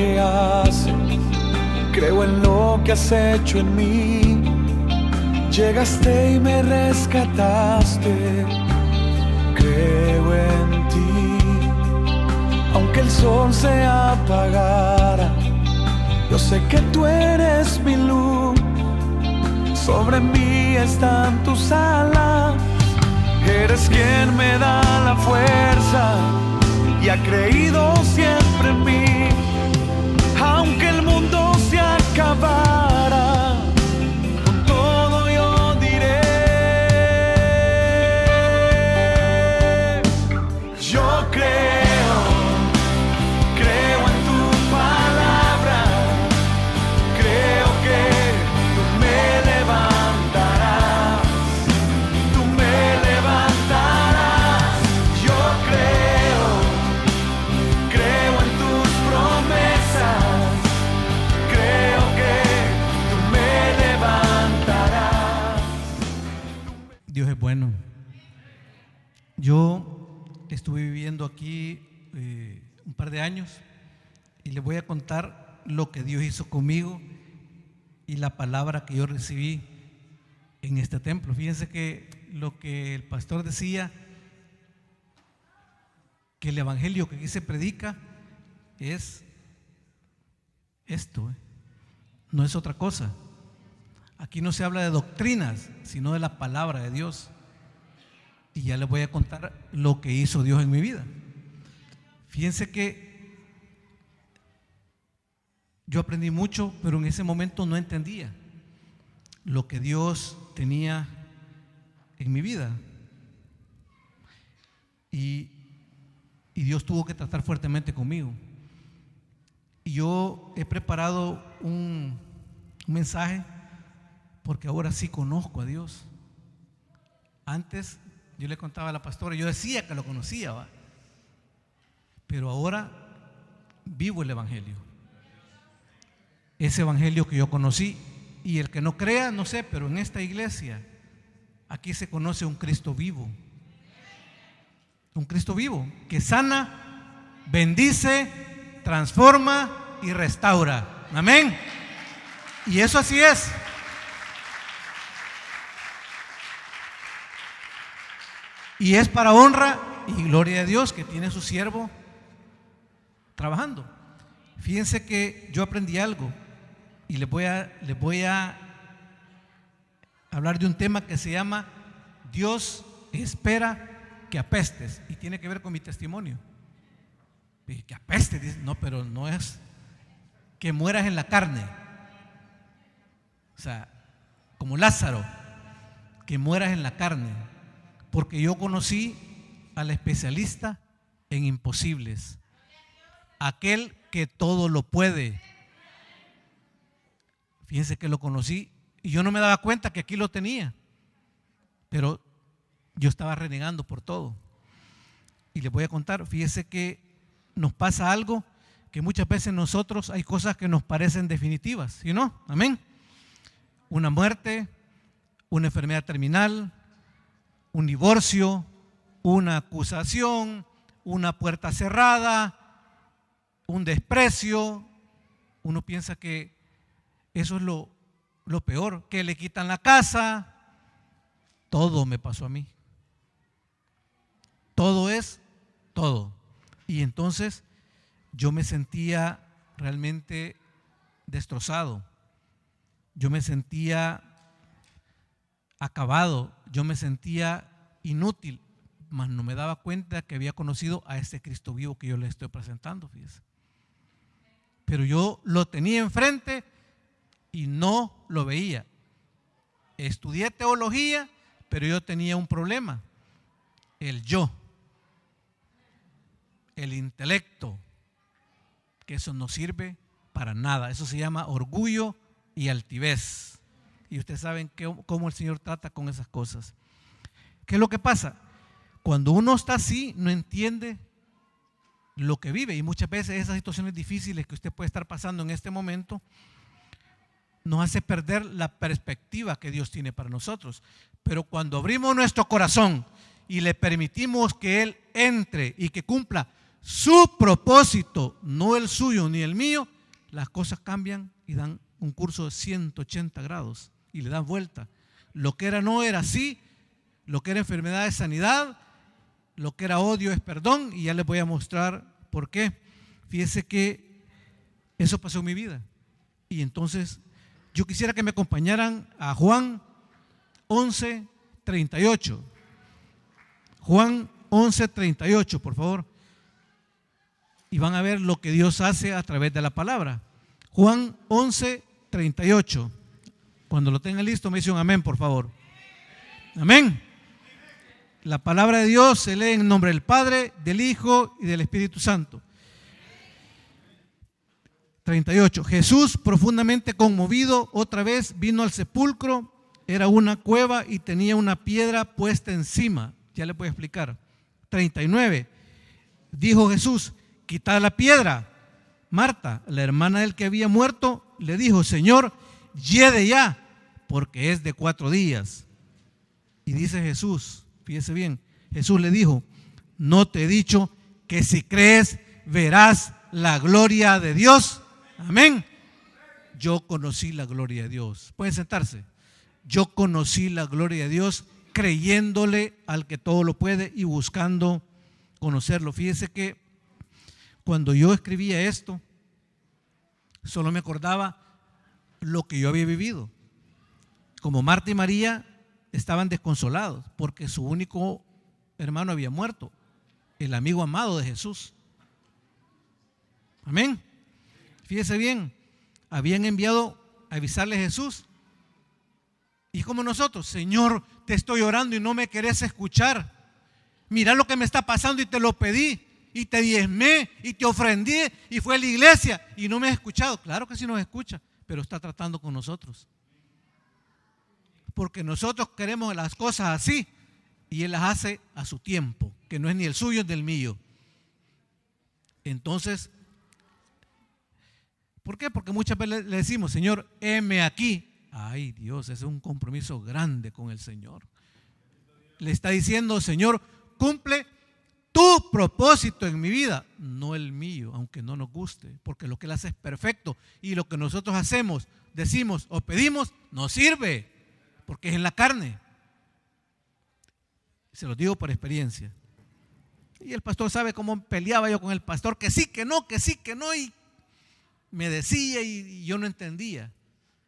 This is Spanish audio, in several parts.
que haces, creo en lo que has hecho en mí. Llegaste y me rescataste, creo en ti. Aunque el sol se apagara, yo sé que tú eres mi luz. Sobre mí están tus alas. Eres quien me da la fuerza y ha creído siempre en mí. Aunque el mundo se acabara, con todo yo diré: yo creo en tu palabra. Creo que tú me levantarás, tú me levantarás. Yo creo en tus promesas. Creo que tú me levantarás. Dios es bueno. Yo estuve viviendo aquí un par de años y les voy a contar lo que Dios hizo conmigo y la palabra que yo recibí en este templo. Fíjense que lo que el pastor decía, que el evangelio que aquí se predica es esto, no es otra cosa. Aquí no se habla de doctrinas, sino de la palabra de Dios. Y ya les voy a contar lo que hizo Dios en mi vida. Fíjense que yo aprendí mucho, pero en ese momento no entendía lo que Dios tenía en mi vida. Y Dios tuvo que tratar fuertemente conmigo. Y yo he preparado un mensaje porque ahora sí conozco a Dios. Antes yo le contaba a la pastora, yo decía que lo conocía, ¿va? Pero ahora vivo el evangelio. Ese evangelio que yo conocí. Y el que no crea, no sé, pero en esta iglesia aquí se conoce un Cristo vivo. Un Cristo vivo que sana, bendice, transforma y restaura. Amén. Y eso así es. Y es para honra y gloria de Dios que tiene su siervo trabajando. Fíjense que yo aprendí algo y les voy a hablar de un tema que se llama Dios espera que apestes, y tiene que ver con mi testimonio. Que apeste, dice, no, pero no es que mueras en la carne, o sea, como Lázaro, que mueras en la carne, porque yo conocí al especialista en imposibles, aquel que todo lo puede. Fíjense que lo conocí y yo no me daba cuenta que aquí lo tenía, pero yo estaba renegando por todo. Y les voy a contar, fíjense que nos pasa algo que muchas veces nosotros hay cosas que nos parecen definitivas, ¿sí o no? Amén. Una muerte, una enfermedad terminal, un divorcio, una acusación, una puerta cerrada, un desprecio. Uno piensa que eso es lo peor, que le quitan la casa. Todo me pasó a mí. Todo es todo. Y entonces yo me sentía realmente destrozado. Yo me sentía acabado. Yo me sentía inútil. Mas no me daba cuenta que había conocido a ese Cristo vivo que yo les estoy presentando, fíjense. Pero yo lo tenía enfrente y no lo veía. Estudié teología, pero yo tenía un problema: el yo, el intelecto, que eso no sirve para nada. Eso se llama orgullo y altivez. Y ustedes saben cómo el Señor trata con esas cosas. ¿Qué es lo que pasa? Cuando uno está así, no entiende lo que vive, y muchas veces esas situaciones difíciles que usted puede estar pasando en este momento nos hace perder la perspectiva que Dios tiene para nosotros. Pero cuando abrimos nuestro corazón y le permitimos que Él entre y que cumpla su propósito, no el suyo ni el mío, las cosas cambian y dan un curso de 180 grados y le dan vuelta. Lo que era no era así, lo que era enfermedad es sanidad, lo que era odio es perdón, y ya les voy a mostrar por qué. Fíjese que eso pasó en mi vida. Y entonces yo quisiera que me acompañaran a Juan 11:38. Juan 11:38, por favor. Y van a ver lo que Dios hace a través de la palabra. Juan 11:38. Cuando lo tengan listo me dice un amén, por favor. Amén. La palabra de Dios se lee en nombre del Padre, del Hijo y del Espíritu Santo. 38. Jesús, profundamente conmovido, otra vez vino al sepulcro. Era una cueva y tenía una piedra puesta encima. Ya le voy a explicar. 39. Dijo Jesús: quitad la piedra. Marta, la hermana del que había muerto, le dijo: Señor, hiede ya, porque es de 4 días. Y dice Jesús, fíjese bien, Jesús le dijo: ¿no te he dicho que si crees verás la gloria de Dios? Amén. Yo conocí la gloria de Dios. Pueden sentarse. Yo conocí la gloria de Dios creyéndole al que todo lo puede y buscando conocerlo. Fíjese que cuando yo escribía esto, solo me acordaba lo que yo había vivido. Como Marta y María estaban desconsolados porque su único hermano había muerto, el amigo amado de Jesús. Amén. Fíjese bien, habían enviado a avisarle a Jesús. Y como nosotros: Señor, te estoy orando y no me querés escuchar. Mira lo que me está pasando y te lo pedí. Y te diezmé y te ofrendí y fue a la iglesia y no me has escuchado. Claro que sí nos escucha, pero está tratando con nosotros. Porque nosotros queremos las cosas así y Él las hace a su tiempo, que no es ni el suyo ni el mío. Entonces, ¿por qué? Porque muchas veces le decimos: Señor, heme aquí. Ay, Dios, ese es un compromiso grande con el Señor. Le está diciendo: Señor, cumple tu propósito en mi vida, no el mío, aunque no nos guste, porque lo que Él hace es perfecto y lo que nosotros hacemos, decimos o pedimos no sirve, porque es en la carne. Se lo digo por experiencia. Y el pastor sabe cómo peleaba yo con el pastor, que sí, que no, y me decía y yo no entendía,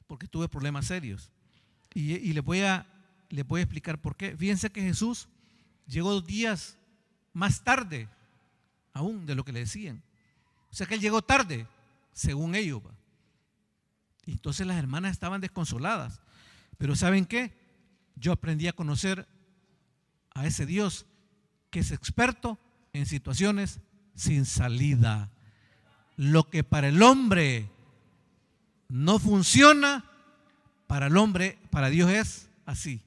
porque tuve problemas serios. Y les voy a explicar por qué. Fíjense que Jesús llegó 2 días más tarde aún de lo que le decían. O sea que Él llegó tarde, según ellos. Y entonces las hermanas estaban desconsoladas. Pero ¿saben qué? Yo aprendí a conocer a ese Dios que es experto en situaciones sin salida. Lo que para el hombre no funciona, para el hombre, para Dios es así.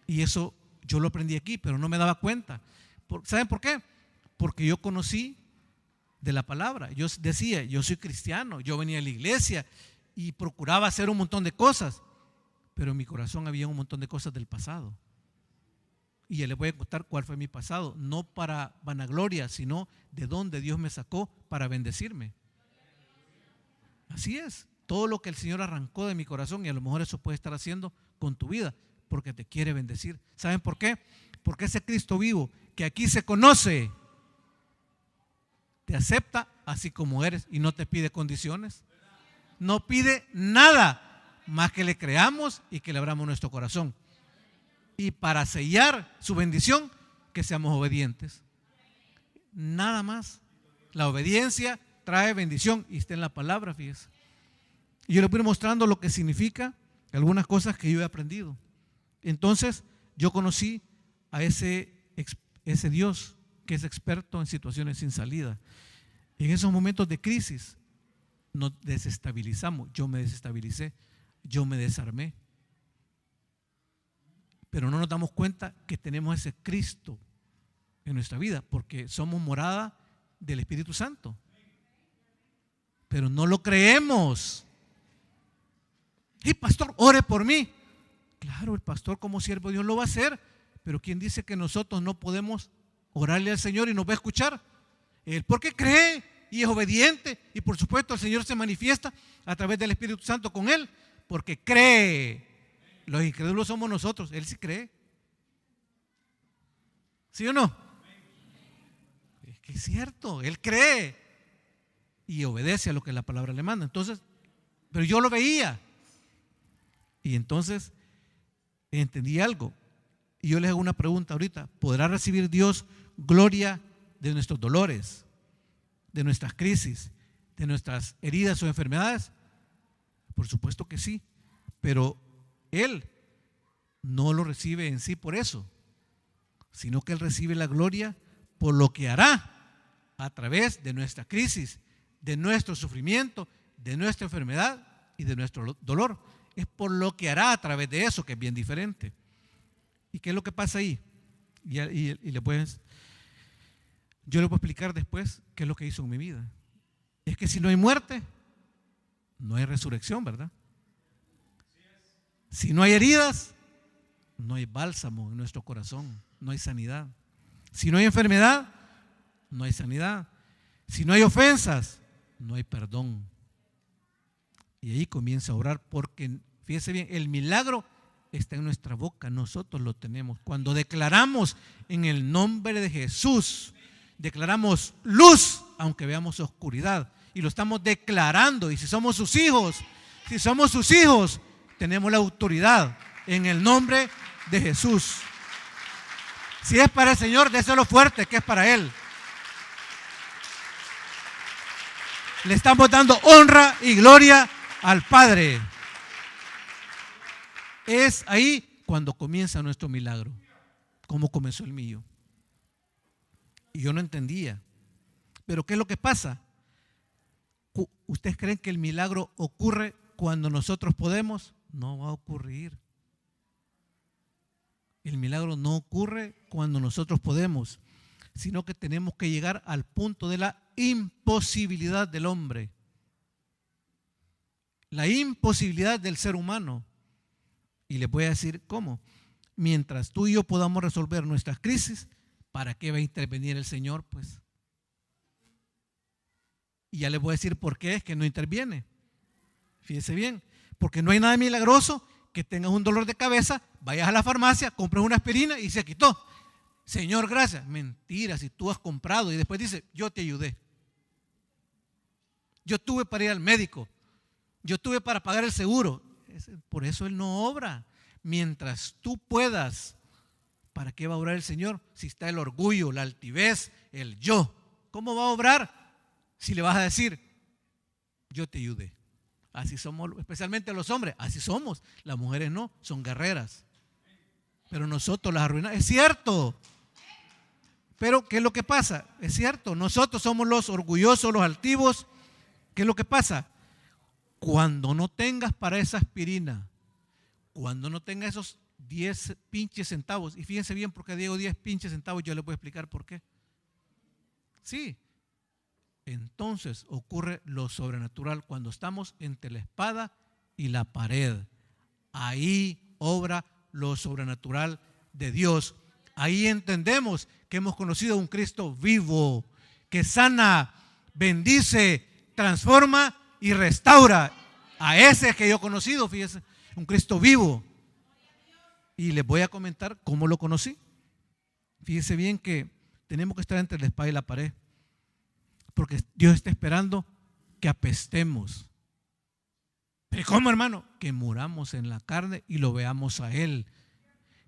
Y eso yo lo aprendí aquí, pero no me daba cuenta. ¿Saben por qué? Porque yo conocí de la palabra. Yo decía: yo soy cristiano, yo venía a la iglesia y procuraba hacer un montón de cosas, pero en mi corazón había un montón de cosas del pasado. Y ya les voy a contar cuál fue mi pasado, no para vanagloria, sino de dónde Dios me sacó para bendecirme. Así es, todo lo que el Señor arrancó de mi corazón, y a lo mejor eso puede estar haciendo con tu vida, porque te quiere bendecir. ¿Saben por qué? Porque ese Cristo vivo que aquí se conoce, te acepta así como eres y no te pide condiciones. No pide nada más que le creamos y que le abramos nuestro corazón. Y para sellar su bendición, que seamos obedientes. Nada más. La obediencia trae bendición y está en la palabra, fíjese. Y yo les voy mostrando lo que significa algunas cosas que yo he aprendido. Entonces, yo conocí a ese Dios que es experto en situaciones sin salida. En esos momentos de crisis nos desestabilizamos. Yo me desestabilicé, yo me desarmé. Pero no nos damos cuenta que tenemos ese Cristo en nuestra vida, porque somos morada del Espíritu Santo. Pero no lo creemos. Y pastor, ore por mí. Claro, el pastor como siervo de Dios lo va a hacer, pero ¿quién dice que nosotros no podemos orarle al Señor y nos va a escuchar? Él porque cree y es obediente, y por supuesto el Señor se manifiesta a través del Espíritu Santo con él, porque cree. Los incrédulos somos nosotros, él sí cree. ¿Sí o no? Es que es cierto, él cree y obedece a lo que la palabra le manda. Entonces, pero yo lo veía y entonces entendí algo. Y yo les hago una pregunta ahorita: ¿podrá recibir Dios gloria de nuestros dolores, de nuestras crisis, de nuestras heridas o enfermedades? Por supuesto que sí, pero Él no lo recibe en sí por eso, sino que Él recibe la gloria por lo que hará a través de nuestra crisis, de nuestro sufrimiento, de nuestra enfermedad y de nuestro dolor. Es por lo que hará a través de eso, que es bien diferente. ¿Y qué es lo que pasa ahí? Yo le puedo explicar después qué es lo que hizo en mi vida. Es que si no hay muerte, no hay resurrección, ¿verdad? Si no hay heridas, no hay bálsamo en nuestro corazón, no hay sanidad. Si no hay enfermedad, no hay sanidad. Si no hay ofensas, no hay perdón. Y ahí comienza a orar, porque fíjese bien, el milagro está en nuestra boca, nosotros lo tenemos. Cuando declaramos en el nombre de Jesús, declaramos luz, aunque veamos oscuridad, y lo estamos declarando. Y si somos sus hijos, tenemos la autoridad en el nombre de Jesús. Si es para el Señor, déselo fuerte, que es para Él. Le estamos dando honra y gloria al Padre. Es ahí cuando comienza nuestro milagro, como comenzó el mío. Y yo no entendía. Pero ¿qué es lo que pasa? ¿Ustedes creen que el milagro ocurre cuando nosotros podemos? No va a ocurrir. El milagro no ocurre cuando nosotros podemos, sino que tenemos que llegar al punto de la imposibilidad del hombre, la imposibilidad del ser humano. Y les voy a decir cómo. Mientras tú y yo podamos resolver nuestras crisis, ¿para qué va a intervenir el Señor? Pues, y ya les voy a decir por qué es que no interviene. Fíjese bien, porque no hay nada milagroso que tengas un dolor de cabeza, vayas a la farmacia, compres una aspirina y se quitó. Señor, gracias. Mentira, si tú has comprado y después dice, yo te ayudé. Yo tuve para ir al médico, yo tuve para pagar el seguro. Por eso Él no obra. Mientras tú puedas, ¿para qué va a obrar el Señor? Si está el orgullo, la altivez, el yo. ¿Cómo va a obrar si le vas a decir, yo te ayudé? Así somos, especialmente los hombres, así somos. Las mujeres no, son guerreras. Pero nosotros las arruinamos. Es cierto. Pero ¿qué es lo que pasa? Es cierto, nosotros somos los orgullosos, los altivos. ¿Qué es lo que pasa? Cuando no tengas para esa aspirina, cuando no tengas esos 10 pinches centavos, y fíjense bien porque digo 10 pinches centavos, yo les voy a explicar por qué. Sí, entonces ocurre lo sobrenatural cuando estamos entre la espada y la pared. Ahí obra lo sobrenatural de Dios. Ahí entendemos que hemos conocido a un Cristo vivo, que sana, bendice, transforma y restaura. A ese que yo he conocido, fíjese, un Cristo vivo. Y les voy a comentar cómo lo conocí. Fíjese bien que tenemos que estar entre la espada y la pared, porque Dios está esperando que apestemos. ¿Pero cómo, hermano? Que muramos en la carne y lo veamos a Él,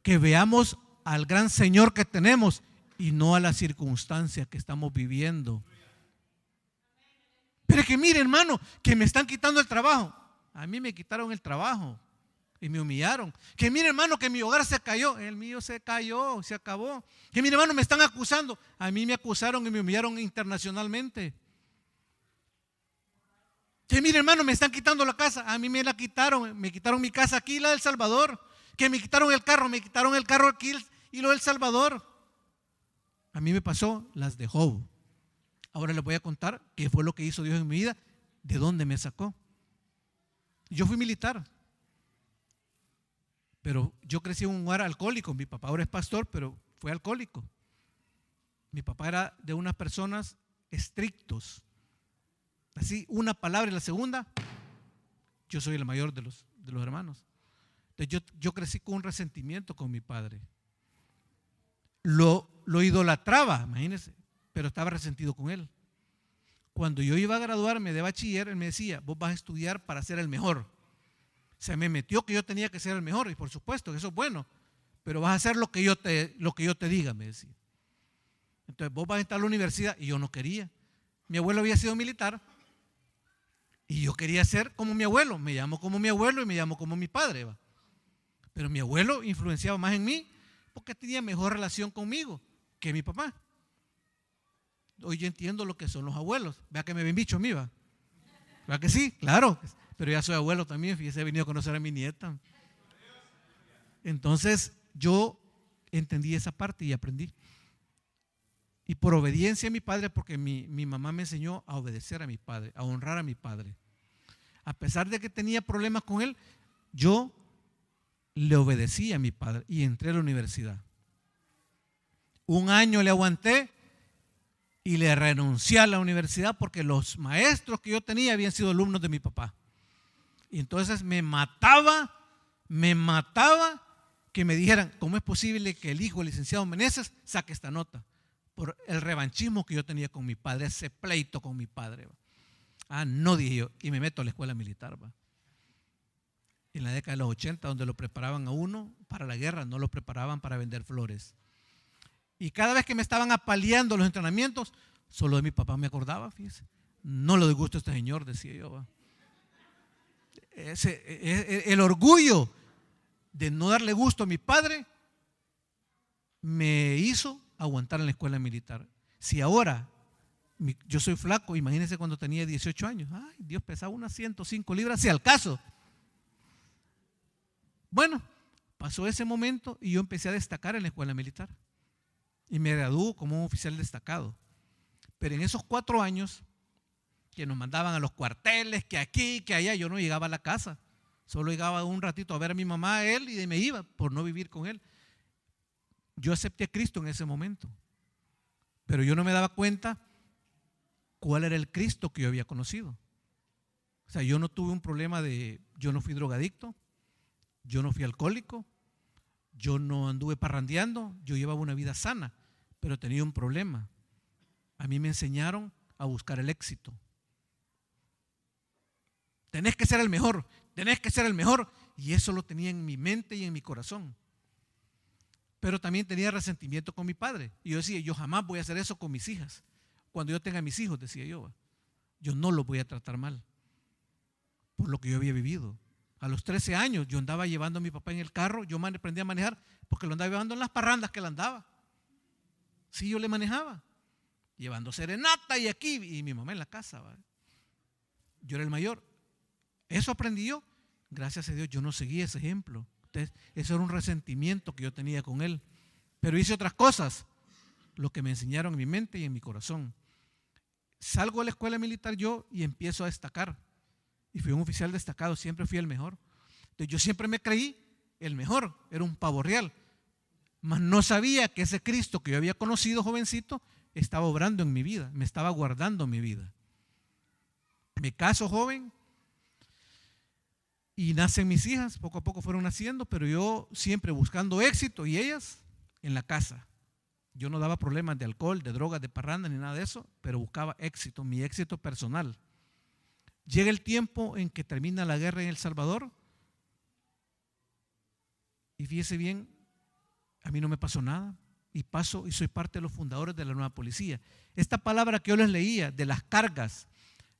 que veamos al gran Señor que tenemos y no a la circunstancia que estamos viviendo. Pero es que mire, hermano, que me están quitando el trabajo. A mí me quitaron el trabajo y me humillaron. Que mire, hermano, que mi hogar se cayó. El mío se cayó, se acabó. Que mire, hermano, me están acusando. A mí me acusaron y me humillaron internacionalmente. Que mire, hermano, me están quitando la casa. A mí me la quitaron. Me quitaron mi casa aquí, la del Salvador. Que me quitaron el carro aquí y lo del Salvador. A mí me pasó las de Job. Ahora les voy a contar qué fue lo que hizo Dios en mi vida, de dónde me sacó. Yo fui militar, pero yo crecí en un hogar alcohólico. Mi papá ahora es pastor, pero fue alcohólico. Mi papá era de unas personas estrictos. así una palabra y la segunda, yo soy el mayor de los hermanos. Entonces yo crecí con un resentimiento con mi padre. Lo idolatraba, imagínense, pero estaba resentido con él. Cuando yo iba a graduarme de bachiller, él me decía, vos vas a estudiar para ser el mejor. Se me metió que yo tenía que ser el mejor, y por supuesto que eso es bueno, pero vas a hacer lo que yo te diga, me decía. Entonces vos vas a entrar a la universidad, y yo no quería. Mi abuelo había sido militar y yo quería ser como mi abuelo. Me llamo como mi abuelo y me llamo como mi padre, ¿va? Pero mi abuelo influenciaba más en mí porque tenía mejor relación conmigo que mi papá. Hoy yo entiendo lo que son los abuelos. Vea que me ven bicho a mí, ¿va? ¿Verdad que sí? Claro, pero ya soy abuelo también. Fíjese, he venido a conocer a mi nieta. Entonces yo entendí esa parte y aprendí. Y por obediencia a mi padre, porque mi mamá me enseñó a obedecer a mi padre, a honrar a mi padre. A pesar de que tenía problemas con él, yo le obedecí a mi padre y entré a la universidad. Un año le aguanté y le renuncié a la universidad porque los maestros que yo tenía habían sido alumnos de mi papá. Y entonces me mataba que me dijeran, ¿cómo es posible que el hijo del licenciado Meneses saque esta nota? Por el revanchismo que yo tenía con mi padre, ese pleito con mi padre. Ah, no, dije yo, y me meto a la escuela militar. ¿Va? En la década de los 80, donde lo preparaban a uno para la guerra, no lo preparaban para vender flores. Y cada vez que me estaban apaleando los entrenamientos, solo de mi papá me acordaba, fíjese. No le doy gusto a este señor, decía yo. ¿Va? El orgullo de no darle gusto a mi padre me hizo aguantar en la escuela militar. Si ahora yo soy flaco, imagínense cuando tenía 18 años. Ay, Dios, pesaba unas 105 libras, si al caso. Bueno, pasó ese momento y yo empecé a destacar en la escuela militar. Y me graduó como un oficial destacado. Pero en esos 4 años que nos mandaban a los cuarteles, que aquí, que allá, yo no llegaba a la casa. Solo llegaba un ratito a ver a mi mamá, a él, y me iba por no vivir con él. Yo acepté a Cristo en ese momento, pero yo no me daba cuenta cuál era el Cristo que yo había conocido. O sea, yo no tuve un problema yo no fui drogadicto, yo no fui alcohólico, yo no anduve parrandeando, yo llevaba una vida sana, pero tenía un problema. A mí me enseñaron a buscar el éxito. Tenés que ser el mejor, y eso lo tenía en mi mente y en mi corazón. Pero también tenía resentimiento con mi padre. Y yo decía, yo jamás voy a hacer eso con mis hijas. Cuando yo tenga mis hijos, decía yo no los voy a tratar mal. Por lo que yo había vivido. A los 13 años yo andaba llevando a mi papá en el carro. Yo aprendí a manejar porque lo andaba llevando en las parrandas que él andaba. Sí, yo le manejaba. Llevando serenata y aquí, y mi mamá en la casa. ¿Vale? Yo era el mayor. Eso aprendí yo. Gracias a Dios yo no seguí ese ejemplo. Entonces, eso era un resentimiento que yo tenía con él. Pero hice otras cosas, lo que me enseñaron en mi mente y en mi corazón. Salgo de la escuela militar yo y empiezo a destacar. Y fui un oficial destacado, siempre fui el mejor. Entonces, yo siempre me creí el mejor, era un pavo real. Mas no sabía que ese Cristo que yo había conocido jovencito estaba obrando en mi vida, me estaba guardando mi vida. Me caso joven. Y nacen mis hijas, poco a poco fueron naciendo, pero yo siempre buscando éxito y ellas en la casa. Yo no daba problemas de alcohol, de drogas, de parranda ni nada de eso, pero buscaba éxito, mi éxito personal. Llega el tiempo en que termina la guerra en El Salvador y fíjese bien, a mí no me pasó nada y paso y soy parte de los fundadores de la nueva policía. Esta palabra que yo les leía de las cargas,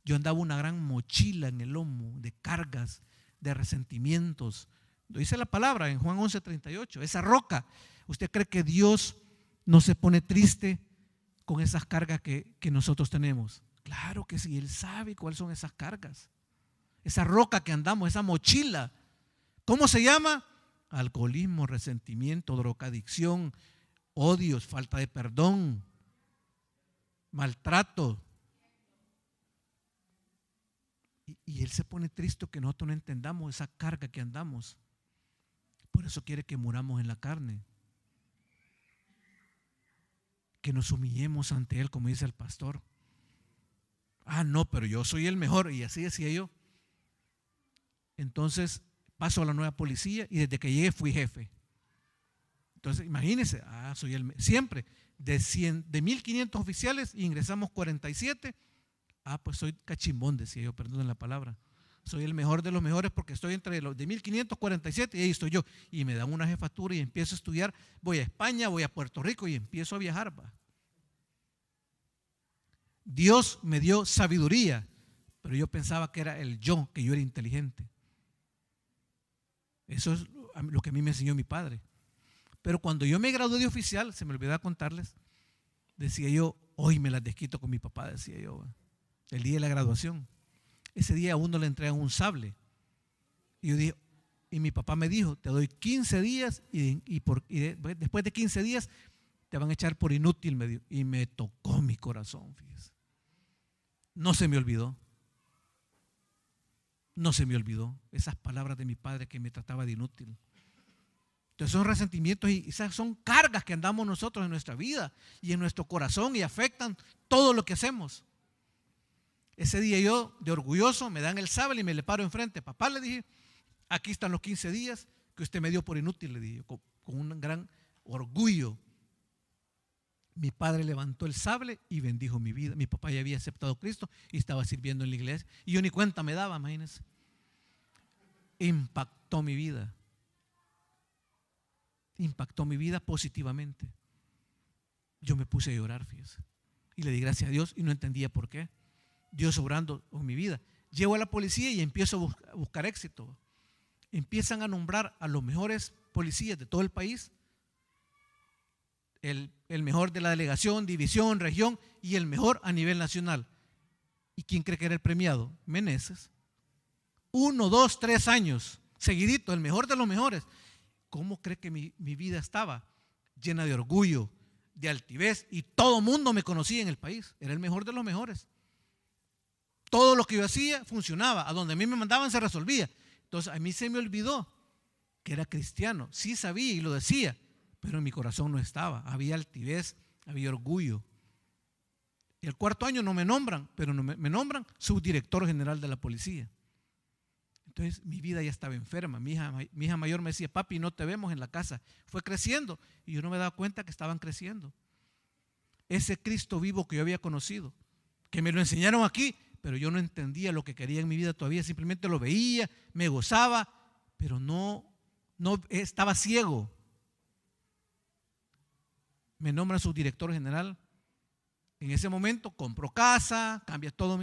yo andaba una gran mochila en el lomo de cargas, de resentimientos. Lo dice la palabra en Juan 11:38, esa roca. ¿Usted cree que Dios no se pone triste con esas cargas que nosotros tenemos? Claro que sí, Él sabe cuáles son esas cargas. Esa roca que andamos, esa mochila. ¿Cómo se llama? Alcoholismo, resentimiento, drogadicción, odios, falta de perdón, maltrato. Y Él se pone triste que nosotros no entendamos esa carga que andamos. Por eso quiere que muramos en la carne. Que nos humillemos ante Él, como dice el pastor. Ah, no, pero yo soy el mejor. Y así decía yo. Entonces paso a la nueva policía y desde que llegué fui jefe. Entonces imagínense, soy siempre de 1500 oficiales ingresamos 47. Pues soy cachimbón, decía yo, perdón la palabra. Soy el mejor de los mejores porque estoy entre los de 1547 y ahí estoy yo. Y me dan una jefatura y empiezo a estudiar. Voy a España, voy a Puerto Rico y empiezo a viajar. Dios me dio sabiduría, pero yo pensaba que era que yo era inteligente. Eso es lo que a mí me enseñó mi padre. Pero cuando yo me gradué de oficial, se me olvidó contarles, decía yo, hoy me las desquito con mi papá, decía yo, el día de la graduación. Ese día a uno le entregan un sable. Y yo dije, y mi papá me dijo, te doy 15 días y después de 15 días te van a echar por inútil, me dijo. Y me tocó mi corazón, fíjese. No se me olvidó. No se me olvidó esas palabras de mi padre que me trataba de inútil. Entonces son resentimientos y esas son cargas que andamos nosotros en nuestra vida y en nuestro corazón y afectan todo lo que hacemos. Ese día yo, de orgulloso, me dan el sable y me le paro enfrente. Papá, le dije, aquí están los 15 días que usted me dio por inútil, le dije, con un gran orgullo. Mi padre levantó el sable y bendijo mi vida. Mi papá ya había aceptado a Cristo y estaba sirviendo en la iglesia. Y yo ni cuenta me daba, imagínense. Impactó mi vida. Impactó mi vida positivamente. Yo me puse a llorar, fíjese. Y le di gracias a Dios y no entendía por qué. Dios obrando en mi vida. Llego a la policía y empiezo a buscar éxito. Empiezan a nombrar a los mejores policías de todo el país. El mejor de la delegación, división, región y el mejor a nivel nacional. ¿Y quién cree que era el premiado? Meneses. 1, 2, 3 años seguidito, el mejor de los mejores. ¿Cómo cree que mi vida estaba? Llena de orgullo, de altivez, y todo mundo me conocía en el país. Era el mejor de los mejores. Todo lo que yo hacía funcionaba. A donde a mí me mandaban se resolvía. Entonces a mí se me olvidó que era cristiano. Sí sabía y lo decía, pero en mi corazón no estaba. Había altivez, había orgullo. Y el 4º año no me nombran, pero me nombran subdirector general de la policía. Entonces mi vida ya estaba enferma. Mi hija mayor me decía, papi, no te vemos en la casa. Fue creciendo y yo no me daba cuenta que estaban creciendo. Ese Cristo vivo que yo había conocido, que me lo enseñaron aquí, pero yo no entendía lo que quería en mi vida todavía. Simplemente lo veía, me gozaba, pero no estaba ciego. Me nombran subdirector general. En ese momento compró casa, cambia todo.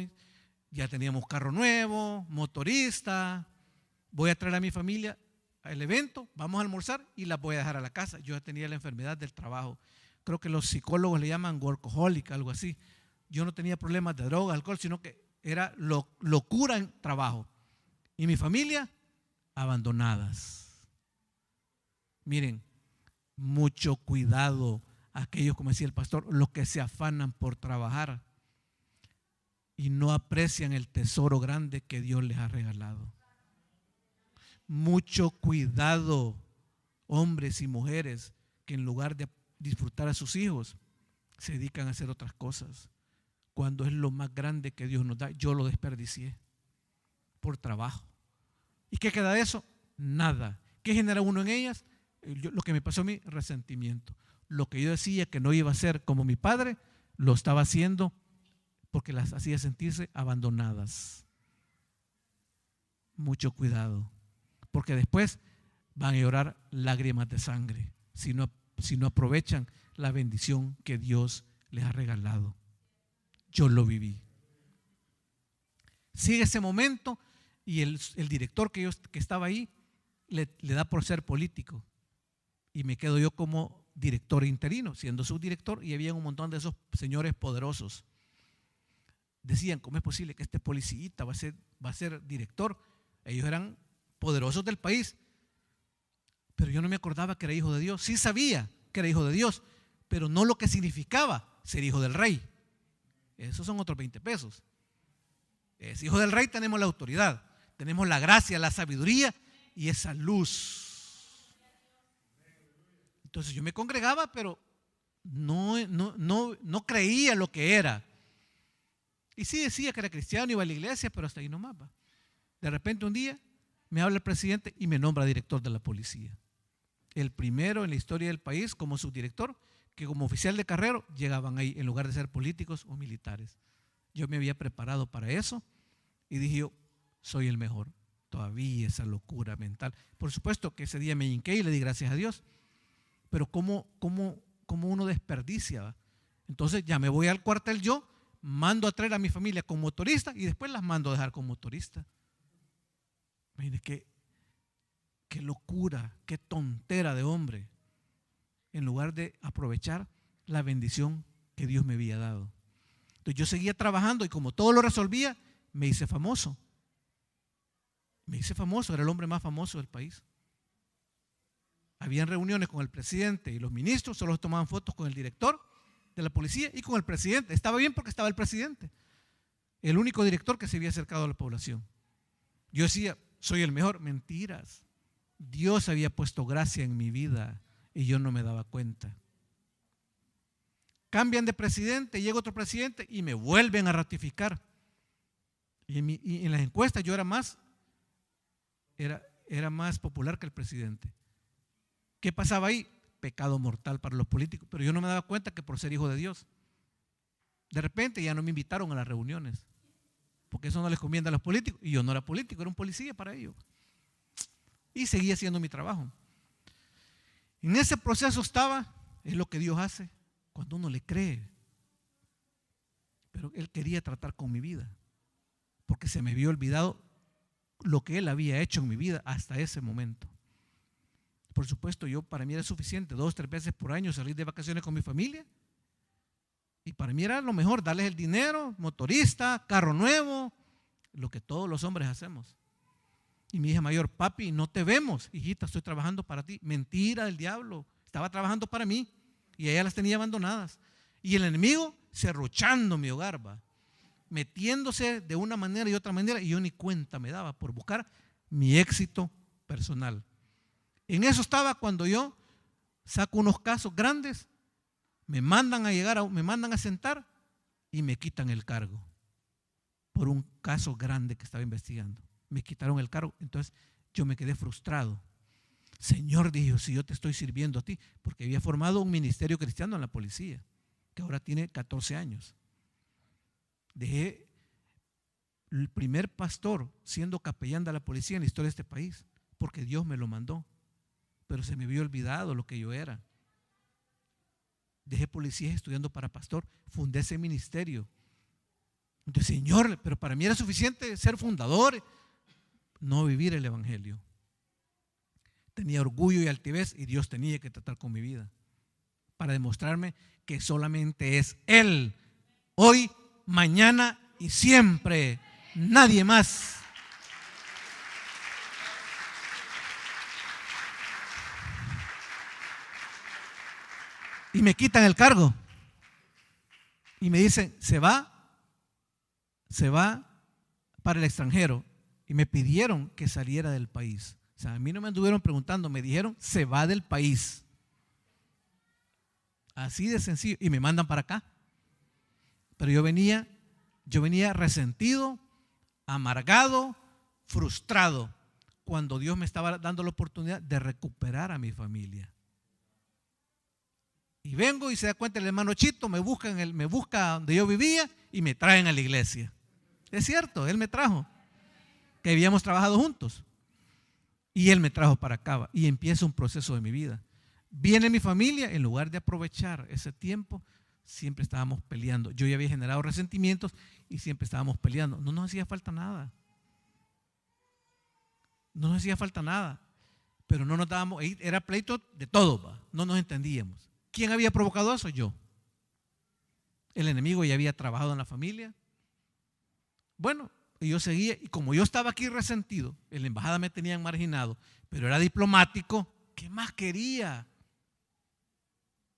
Ya teníamos carro nuevo, motorista. Voy a traer a mi familia al evento, vamos a almorzar y las voy a dejar a la casa. Yo ya tenía la enfermedad del trabajo. Creo que los psicólogos le llaman workaholic, algo así. Yo no tenía problemas de droga, alcohol, sino que era locura en trabajo. Y mi familia, abandonadas. Miren, mucho cuidado aquellos, como decía el pastor, los que se afanan por trabajar y no aprecian el tesoro grande que Dios les ha regalado. Mucho cuidado, hombres y mujeres que en lugar de disfrutar a sus hijos, se dedican a hacer otras cosas. Cuando es lo más grande que Dios nos da, yo lo desperdicié por trabajo. ¿Y qué queda de eso? Nada. ¿Qué genera uno en ellas? Lo que me pasó a mí, resentimiento. Lo que yo decía que no iba a ser como mi padre, lo estaba haciendo porque las hacía sentirse abandonadas. Mucho cuidado, porque después van a llorar lágrimas de sangre si no aprovechan la bendición que Dios les ha regalado. Yo lo viví. Sigue ese momento y el director que estaba ahí le da por ser político y me quedo yo como director interino, siendo subdirector, y había un montón de esos señores poderosos. Decían, ¿cómo es posible que este policíita va a ser director? Ellos eran poderosos del país, pero yo no me acordaba que era hijo de Dios. Sí sabía que era hijo de Dios, pero no lo que significaba ser hijo del rey. Esos son otros 20 pesos. Es hijo del rey, tenemos la autoridad, tenemos la gracia, la sabiduría y esa luz. Entonces yo me congregaba, pero no creía lo que era. Y sí decía que era cristiano, iba a la iglesia, pero hasta ahí nomás va. De repente un día me habla el presidente y me nombra director de la policía. El primero en la historia del país como subdirector, que como oficial de carrera llegaban ahí en lugar de ser políticos o militares. Yo me había preparado para eso y dije yo, soy el mejor. Todavía esa locura mental. Por supuesto que ese día me hinqué y le di gracias a Dios. Pero ¿cómo uno desperdicia? ¿Va? Entonces ya me voy al cuartel yo, mando a traer a mi familia con motorista y después las mando a dejar con motorista. Mire, qué locura, qué tontera de hombre, en lugar de aprovechar la bendición que Dios me había dado. Entonces yo seguía trabajando y como todo lo resolvía, me hice famoso. Me hice famoso, era el hombre más famoso del país. Habían reuniones con el presidente y los ministros, solo tomaban fotos con el director de la policía y con el presidente. Estaba bien porque estaba el presidente, el único director que se había acercado a la población. Yo decía, soy el mejor. Mentiras. Dios había puesto gracia en mi vida y yo no me daba cuenta. Cambian de presidente, llega otro presidente y me vuelven a ratificar. Y en las encuestas yo era más popular que el presidente. ¿Qué pasaba ahí? Pecado mortal para los políticos, pero yo no me daba cuenta que por ser hijo de Dios. De repente ya no me invitaron a las reuniones, porque eso no les conviene a los políticos, y yo no era político, era un policía para ellos. Y seguía haciendo mi trabajo. En ese proceso estaba, es lo que Dios hace cuando uno le cree. Pero Él quería tratar con mi vida, porque se me había olvidado lo que Él había hecho en mi vida hasta ese momento. Por supuesto, para mí era suficiente 2 o 3 veces por año salir de vacaciones con mi familia. Y para mí era lo mejor, darles el dinero, motorista, carro nuevo, lo que todos los hombres hacemos. Y mi hija mayor, papi, no te vemos, hijita, estoy trabajando para ti. Mentira del diablo, estaba trabajando para mí y ella las tenía abandonadas. Y el enemigo serruchando mi hogar, va, metiéndose de una manera y otra manera, y yo ni cuenta me daba por buscar mi éxito personal. En eso estaba cuando yo saco unos casos grandes, me mandan a sentar y me quitan el cargo por un caso grande que estaba investigando. Me quitaron el cargo, entonces yo me quedé frustrado. Señor, dije, si yo te estoy sirviendo a ti, porque había formado un ministerio cristiano en la policía, que ahora tiene 14 años. Dejé el primer pastor siendo capellán de la policía en la historia de este país, porque Dios me lo mandó. Pero se me había olvidado lo que yo era. Dejé policías estudiando para pastor, fundé ese ministerio. Entonces, Señor, pero para mí era suficiente ser fundador, no vivir el evangelio. Tenía orgullo y altivez y Dios tenía que tratar con mi vida para demostrarme que solamente es Él, hoy, mañana y siempre, nadie más. Y me quitan el cargo y me dicen, se va para el extranjero, y me pidieron que saliera del país. O sea, a mí no me anduvieron preguntando, me dijeron, se va del país. Así de sencillo, y me mandan para acá. Pero yo venía resentido, amargado, frustrado, cuando Dios me estaba dando la oportunidad de recuperar a mi familia. Y vengo y se da cuenta el hermano Chito, me busca donde yo vivía y me traen a la iglesia. Es cierto, él me trajo, que habíamos trabajado juntos. Y él me trajo para acá y empieza un proceso de mi vida. Viene mi familia, en lugar de aprovechar ese tiempo, siempre estábamos peleando. Yo ya había generado resentimientos y siempre estábamos peleando. No nos hacía falta nada. No nos hacía falta nada. Pero no nos dábamos, era pleito de todo, ¿va? No nos entendíamos. ¿Quién había provocado eso? Yo. El enemigo ya había trabajado en la familia. Bueno, y yo seguía, y como yo estaba aquí resentido, en la embajada me tenían marginado, pero era diplomático, ¿qué más quería?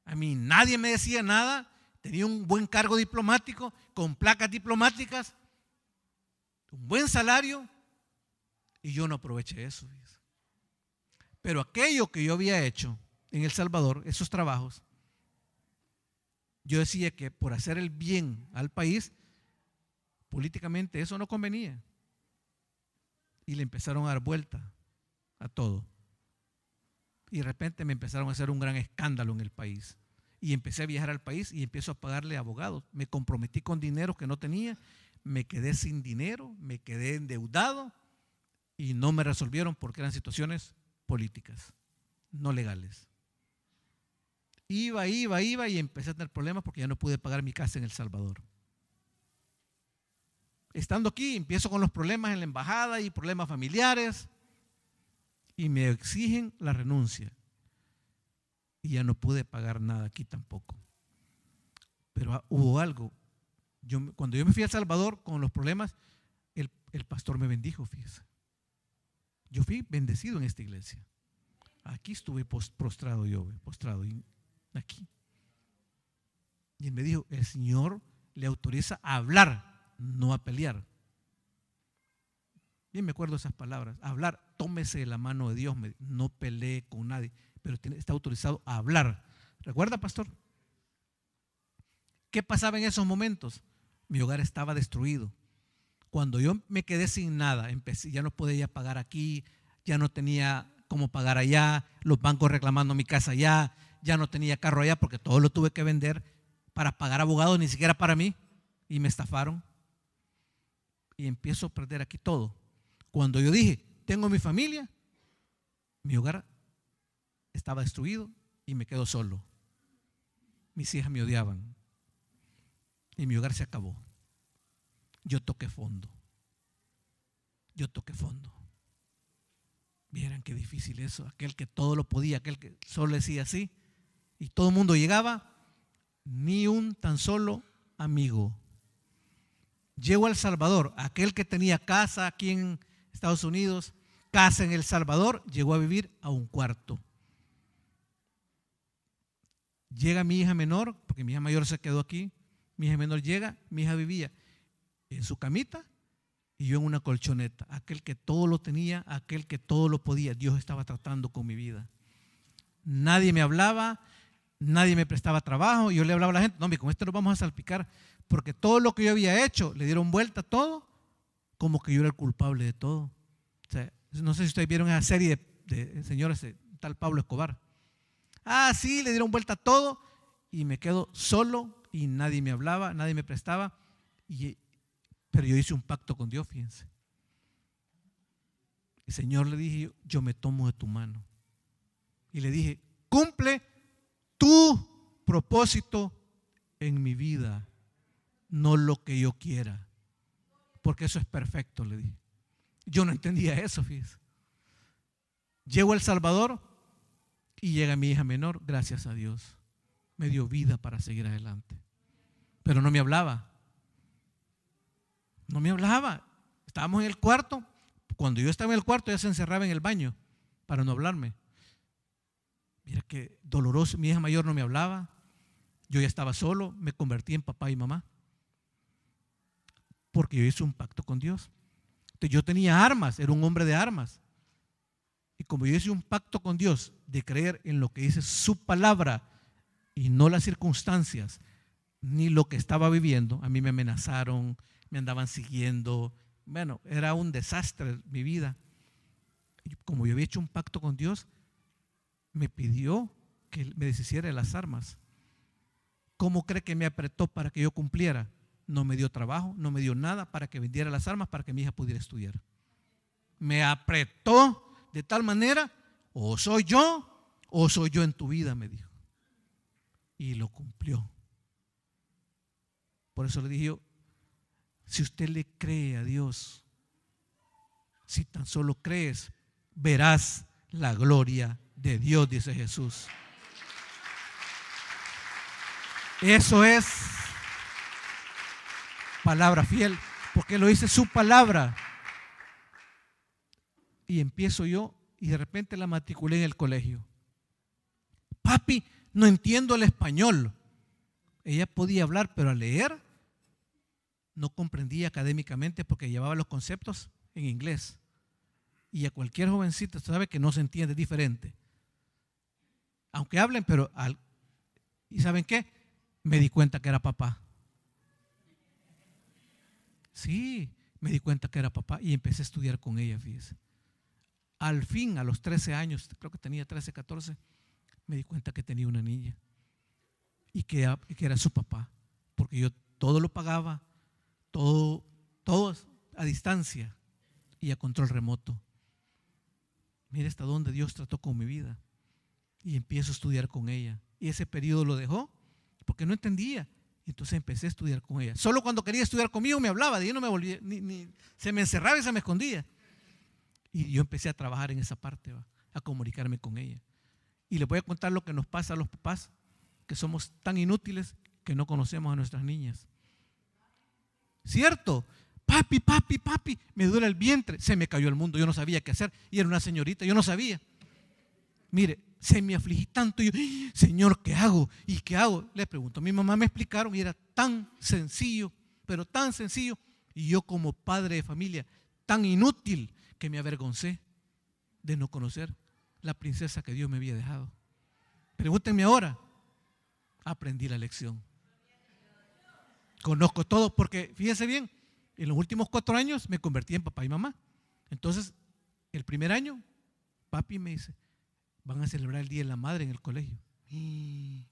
A mí nadie me decía nada, tenía un buen cargo diplomático, con placas diplomáticas, un buen salario, y yo no aproveché eso. Pero aquello que yo había hecho en El Salvador, esos trabajos, yo decía que por hacer el bien al país, políticamente eso no convenía. Y le empezaron a dar vuelta a todo. Y de repente me empezaron a hacer un gran escándalo en el país. Y empecé a viajar al país y empiezo a pagarle abogados. Me comprometí con dinero que no tenía, me quedé sin dinero, me quedé endeudado y no me resolvieron porque eran situaciones políticas, no legales. Iba y empecé a tener problemas porque ya no pude pagar mi casa en El Salvador. Estando aquí, empiezo con los problemas en la embajada y problemas familiares y me exigen la renuncia. Y ya no pude pagar nada aquí tampoco. Pero hubo algo. Cuando yo me fui a El Salvador con los problemas, el pastor me bendijo, fíjese. Yo fui bendecido en esta iglesia. Aquí estuve postrado aquí. Y él me dijo, el Señor le autoriza a hablar, no a pelear. Bien me acuerdo esas palabras, hablar, tómese de la mano de Dios, no pelee con nadie, pero está autorizado a hablar. ¿Recuerda, pastor? ¿Qué pasaba en esos momentos? Mi hogar estaba destruido. Cuando yo me quedé sin nada, ya no podía pagar aquí, ya no tenía cómo pagar allá, los bancos reclamando mi casa allá, ya no tenía carro allá porque todo lo tuve que vender para pagar abogados, ni siquiera para mí, y me estafaron. Y empiezo a perder aquí todo. Cuando yo dije, tengo mi familia, mi hogar estaba destruido y me quedo solo. Mis hijas me odiaban y mi hogar se acabó. Yo toqué fondo. Vieran qué difícil eso. Aquel que todo lo podía, aquel que solo decía así y todo el mundo llegaba, ni un tan solo amigo. Llego a El Salvador, aquel que tenía casa aquí en Estados Unidos, casa en El Salvador, llegó a vivir a un cuarto. Llega mi hija menor, porque mi hija mayor se quedó aquí, mi hija menor llega, mi hija vivía en su camita y yo en una colchoneta. Aquel que todo lo tenía, aquel que todo lo podía, Dios estaba tratando con mi vida. Nadie me hablaba, nadie me prestaba trabajo. Yo le hablaba a la gente, no, con esto nos vamos a salpicar, porque todo lo que yo había hecho, le dieron vuelta a todo, como que yo era el culpable de todo. O sea, no sé si ustedes vieron esa serie de señores, tal Pablo Escobar. Sí, le dieron vuelta a todo y me quedo solo y nadie me hablaba, nadie me prestaba. Pero yo hice un pacto con Dios, fíjense. El Señor, le dije, yo me tomo de tu mano. Y le dije, cumple tu propósito en mi vida, no lo que yo quiera, porque eso es perfecto, le dije. Yo no entendía eso, fíjense. Llego a El Salvador y llega mi hija menor, gracias a Dios. Me dio vida para seguir adelante. Pero no me hablaba. Estábamos en el cuarto. Cuando yo estaba en el cuarto, ella se encerraba en el baño para no hablarme. Mira qué doloroso. Mi hija mayor no me hablaba. Yo ya estaba solo. Me convertí en papá y mamá. Porque yo hice un pacto con Dios. Entonces yo tenía armas, era un hombre de armas. Y como yo hice un pacto con Dios de creer en lo que dice su palabra y no las circunstancias ni lo que estaba viviendo, a mí me amenazaron, me andaban siguiendo. Bueno, era un desastre mi vida. Y como yo había hecho un pacto con Dios, me pidió que me deshiciera de las armas. ¿Cómo cree que me apretó para que yo cumpliera? No me dio trabajo, no me dio nada para que vendiera las armas para que mi hija pudiera estudiar. Me apretó de tal manera, o soy yo en tu vida, me dijo. Y lo cumplió. Por eso le dije yo, si usted le cree a Dios, si tan solo crees, verás la gloria de Dios, dice Jesús. Eso es palabra fiel, porque lo dice su palabra. Y empiezo yo y de repente la matriculé en el colegio. Papi, no entiendo el español. Ella podía hablar, pero al leer no comprendía académicamente porque llevaba los conceptos en inglés. Y a cualquier jovencito sabe que no se entiende, diferente. Aunque hablen, pero ¿y saben qué? Me di cuenta que era papá. Sí, me di cuenta que era papá y empecé a estudiar con ella, fíjese. Al fin, a los 13 años, creo que tenía 13, 14, me di cuenta que tenía una niña y que era su papá, porque yo todo lo pagaba, todo a distancia y a control remoto. Mira hasta dónde Dios trató con mi vida. Y empiezo a estudiar con ella. Y ese periodo lo dejó porque no entendía. Entonces empecé a estudiar con ella. Solo cuando quería estudiar conmigo me hablaba, de ahí no me volvía, se me encerraba y se me escondía. Y yo empecé a trabajar en esa parte, a comunicarme con ella. Y les voy a contar lo que nos pasa a los papás, que somos tan inútiles que no conocemos a nuestras niñas. ¿Cierto? Papi, papi, papi, me duele el vientre. Se me cayó el mundo, yo no sabía qué hacer. Y era una señorita, yo no sabía. Mire, se me afligí tanto. Y yo, Señor, ¿qué hago? ¿Y qué hago? Le pregunto a mi mamá, me explicaron y era tan sencillo, pero tan sencillo. Y yo como padre de familia, tan inútil que me avergoncé de no conocer la princesa que Dios me había dejado. Pregúntenme ahora. Aprendí la lección. Conozco todo porque, fíjense bien, en los últimos 4 años me convertí en papá y mamá. Entonces, el primer año, papi me dice, van a celebrar el Día de la Madre en el colegio.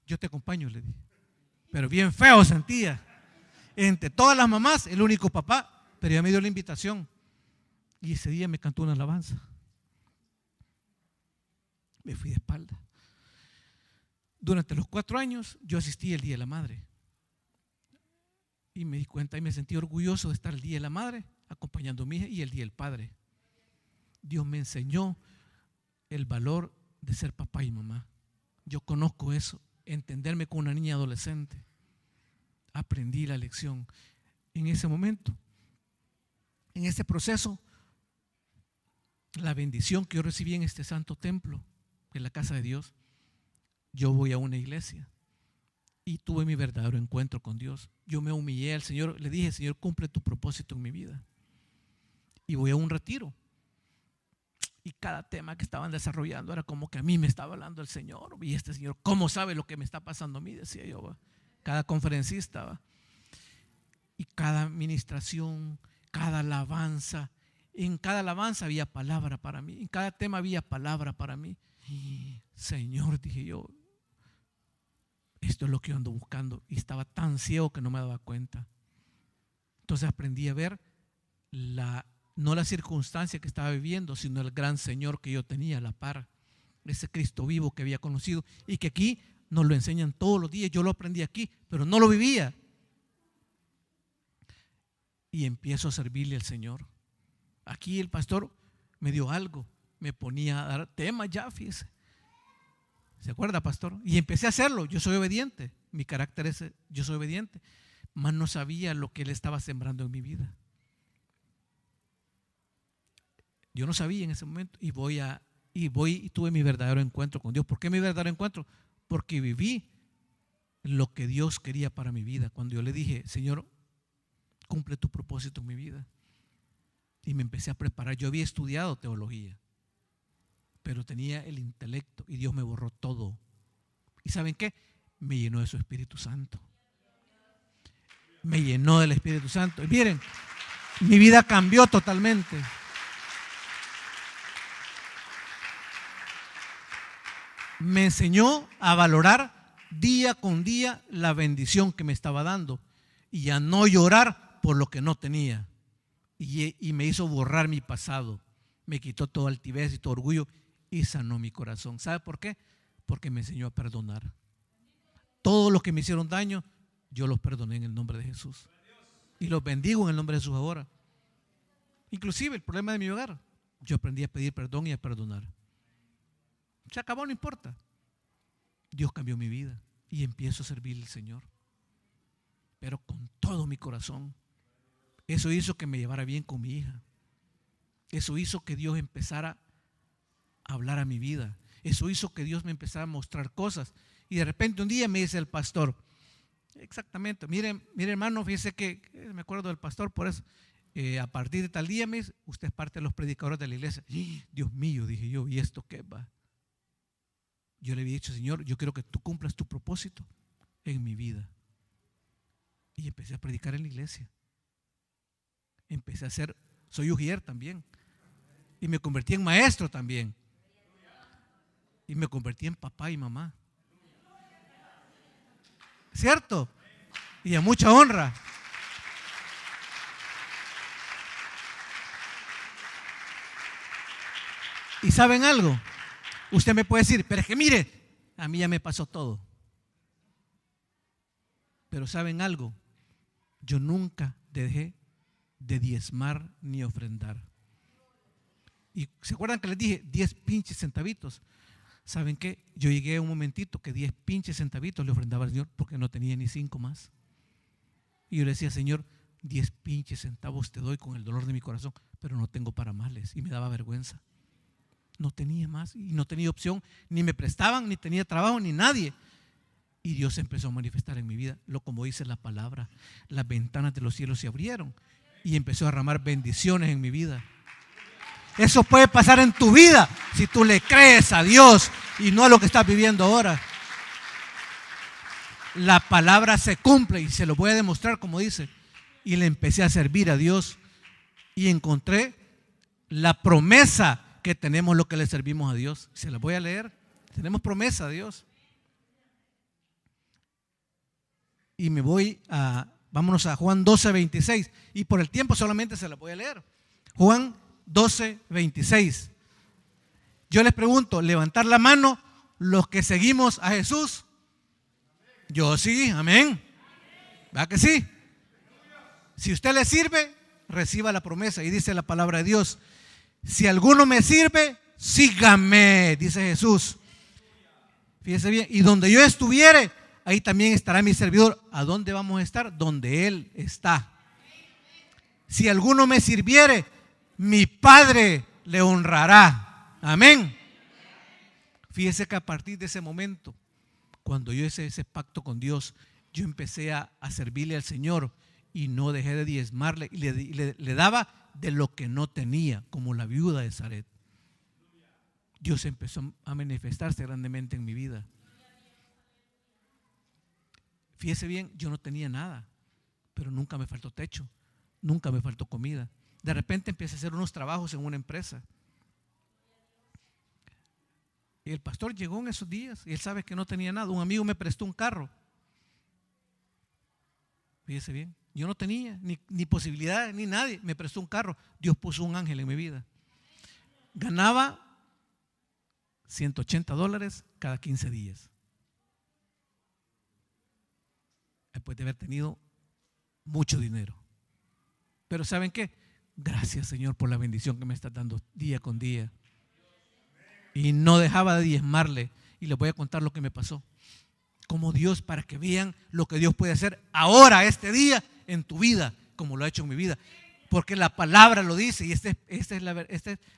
Yo te acompaño, le dije. Pero bien feo sentía. Entre todas las mamás, el único papá, pero ya me dio la invitación. Y ese día me cantó una alabanza. Me fui de espalda. Durante los 4 años, yo asistí el Día de la Madre. Y me di cuenta y me sentí orgulloso de estar el Día de la Madre acompañando a mi hija y el Día del Padre. Dios me enseñó el valor de ser papá y mamá. Yo conozco eso, entenderme con una niña adolescente. Aprendí la lección. En ese momento, en ese proceso, la bendición que yo recibí en este santo templo, en la casa de Dios, yo voy a una iglesia y tuve mi verdadero encuentro con Dios. Yo me humillé al Señor, le dije, Señor, cumple tu propósito en mi vida. Y voy a un retiro. Y cada tema que estaban desarrollando era como que a mí me estaba hablando el Señor. Y este Señor, ¿cómo sabe lo que me está pasando a mí? Decía yo, ¿va? Cada conferencista, ¿va? Y cada administración, cada alabanza. En cada alabanza había palabra para mí. En cada tema había palabra para mí. Y, Señor, dije yo, esto es lo que yo ando buscando. Y estaba tan ciego que no me daba cuenta. Entonces aprendí a ver no la circunstancia que estaba viviendo, sino el gran Señor que yo tenía a la par. Ese Cristo vivo que había conocido y que aquí nos lo enseñan todos los días. Yo lo aprendí aquí, pero no lo vivía. Y empiezo a servirle al Señor. Aquí el pastor me dio algo, me ponía a dar temas ya, fíjese. ¿Se acuerda, pastor? Y empecé a hacerlo. Yo soy obediente. Mi carácter es, yo soy obediente. Mas no sabía lo que él estaba sembrando en mi vida. Yo no sabía en ese momento. Y tuve mi verdadero encuentro con Dios. ¿Por qué mi verdadero encuentro? Porque viví lo que Dios quería para mi vida. Cuando yo le dije, Señor, cumple tu propósito en mi vida. Y me empecé a preparar. Yo había estudiado teología, pero tenía el intelecto y Dios me borró todo. ¿Y saben qué? Me llenó de su Espíritu Santo. Me llenó del Espíritu Santo. Y miren, mi vida cambió totalmente. Me enseñó a valorar día con día la bendición que me estaba dando y a no llorar por lo que no tenía. Y me hizo borrar mi pasado. Me quitó toda altivez y todo orgullo y sanó mi corazón. ¿Sabe por qué? Porque me enseñó a perdonar. Todos los que me hicieron daño, yo los perdoné en el nombre de Jesús. Y los bendigo en el nombre de Jesús ahora. Inclusive el problema de mi hogar, yo aprendí a pedir perdón y a perdonar. Se acabó, no importa. Dios cambió mi vida y empiezo a servirle al Señor. Pero con todo mi corazón. Eso hizo que me llevara bien con mi hija. Eso hizo que Dios empezara a hablar a mi vida. Eso hizo que Dios me empezara a mostrar cosas. Y de repente un día me dice el pastor, exactamente, mire hermano, fíjese que me acuerdo del pastor, por eso, a partir de tal día me dice, usted es parte de los predicadores de la iglesia. Dios mío, dije yo, ¿y esto qué va? Yo le había dicho, Señor, yo quiero que tú cumplas tu propósito en mi vida. Y empecé a predicar en la iglesia. empecé a ser, soy ujier también. Y me convertí en maestro también. Y me convertí en papá y mamá. ¿Cierto? Y a mucha honra. ¿Y saben algo? Usted me puede decir, pero es que mire, a mí ya me pasó todo. Pero ¿saben algo? Yo nunca dejé de diezmar ni ofrendar. Y ¿se acuerdan que les dije 10 pinches centavitos? ¿Saben qué? Yo llegué a un momentito que 10 pinches centavitos le ofrendaba al Señor porque no tenía ni 5 más. Y yo le decía, Señor, 10 pinches centavos te doy con el dolor de mi corazón, pero no tengo para más. Y me daba vergüenza. No tenía más y no tenía opción, ni me prestaban, ni tenía trabajo, ni nadie. Y Dios empezó a manifestar en mi vida, lo como dice la palabra, las ventanas de los cielos se abrieron y empezó a derramar bendiciones en mi vida. Eso puede pasar en tu vida si tú le crees a Dios y no a lo que estás viviendo ahora. La palabra se cumple y se lo voy a demostrar como dice. Y le empecé a servir a Dios y encontré la promesa que tenemos lo que le servimos a Dios. Se la voy a leer. Tenemos promesa a Dios. Y me voy vámonos a Juan 12:26. Y por el tiempo solamente se la voy a leer. Juan 12:26. Yo les pregunto, levantar la mano los que seguimos a Jesús. Yo sí, amén. ¿Va que sí? Si usted le sirve, reciba la promesa. Y dice la palabra de Dios, si alguno me sirve, sígame, dice Jesús. Fíjese bien, y donde yo estuviere, ahí también estará mi servidor. ¿A dónde vamos a estar? Donde Él está. Si alguno me sirviere, mi Padre le honrará. Amén. Fíjese que a partir de ese momento, cuando yo hice ese pacto con Dios, yo empecé a servirle al Señor y no dejé de diezmarle y le daba de lo que no tenía, como la viuda de Zaret. Dios empezó a manifestarse grandemente en mi vida. Fíjese bien, yo no tenía nada, pero nunca me faltó techo, nunca me faltó comida. De repente empecé a hacer unos trabajos en una empresa. Y el pastor llegó en esos días y él sabe que no tenía nada. Un amigo me prestó un carro. Fíjese bien, yo no tenía ni posibilidades, ni nadie. Me prestó un carro. Dios puso un ángel en mi vida. Ganaba $180 cada 15 días. Después de haber tenido mucho dinero. Pero ¿saben qué? Gracias, Señor, por la bendición que me estás dando día con día. Y no dejaba de diezmarle. Y les voy a contar lo que me pasó. Como Dios, para que vean lo que Dios puede hacer ahora, este día, en tu vida, como lo ha hecho en mi vida. Porque la palabra lo dice y esta es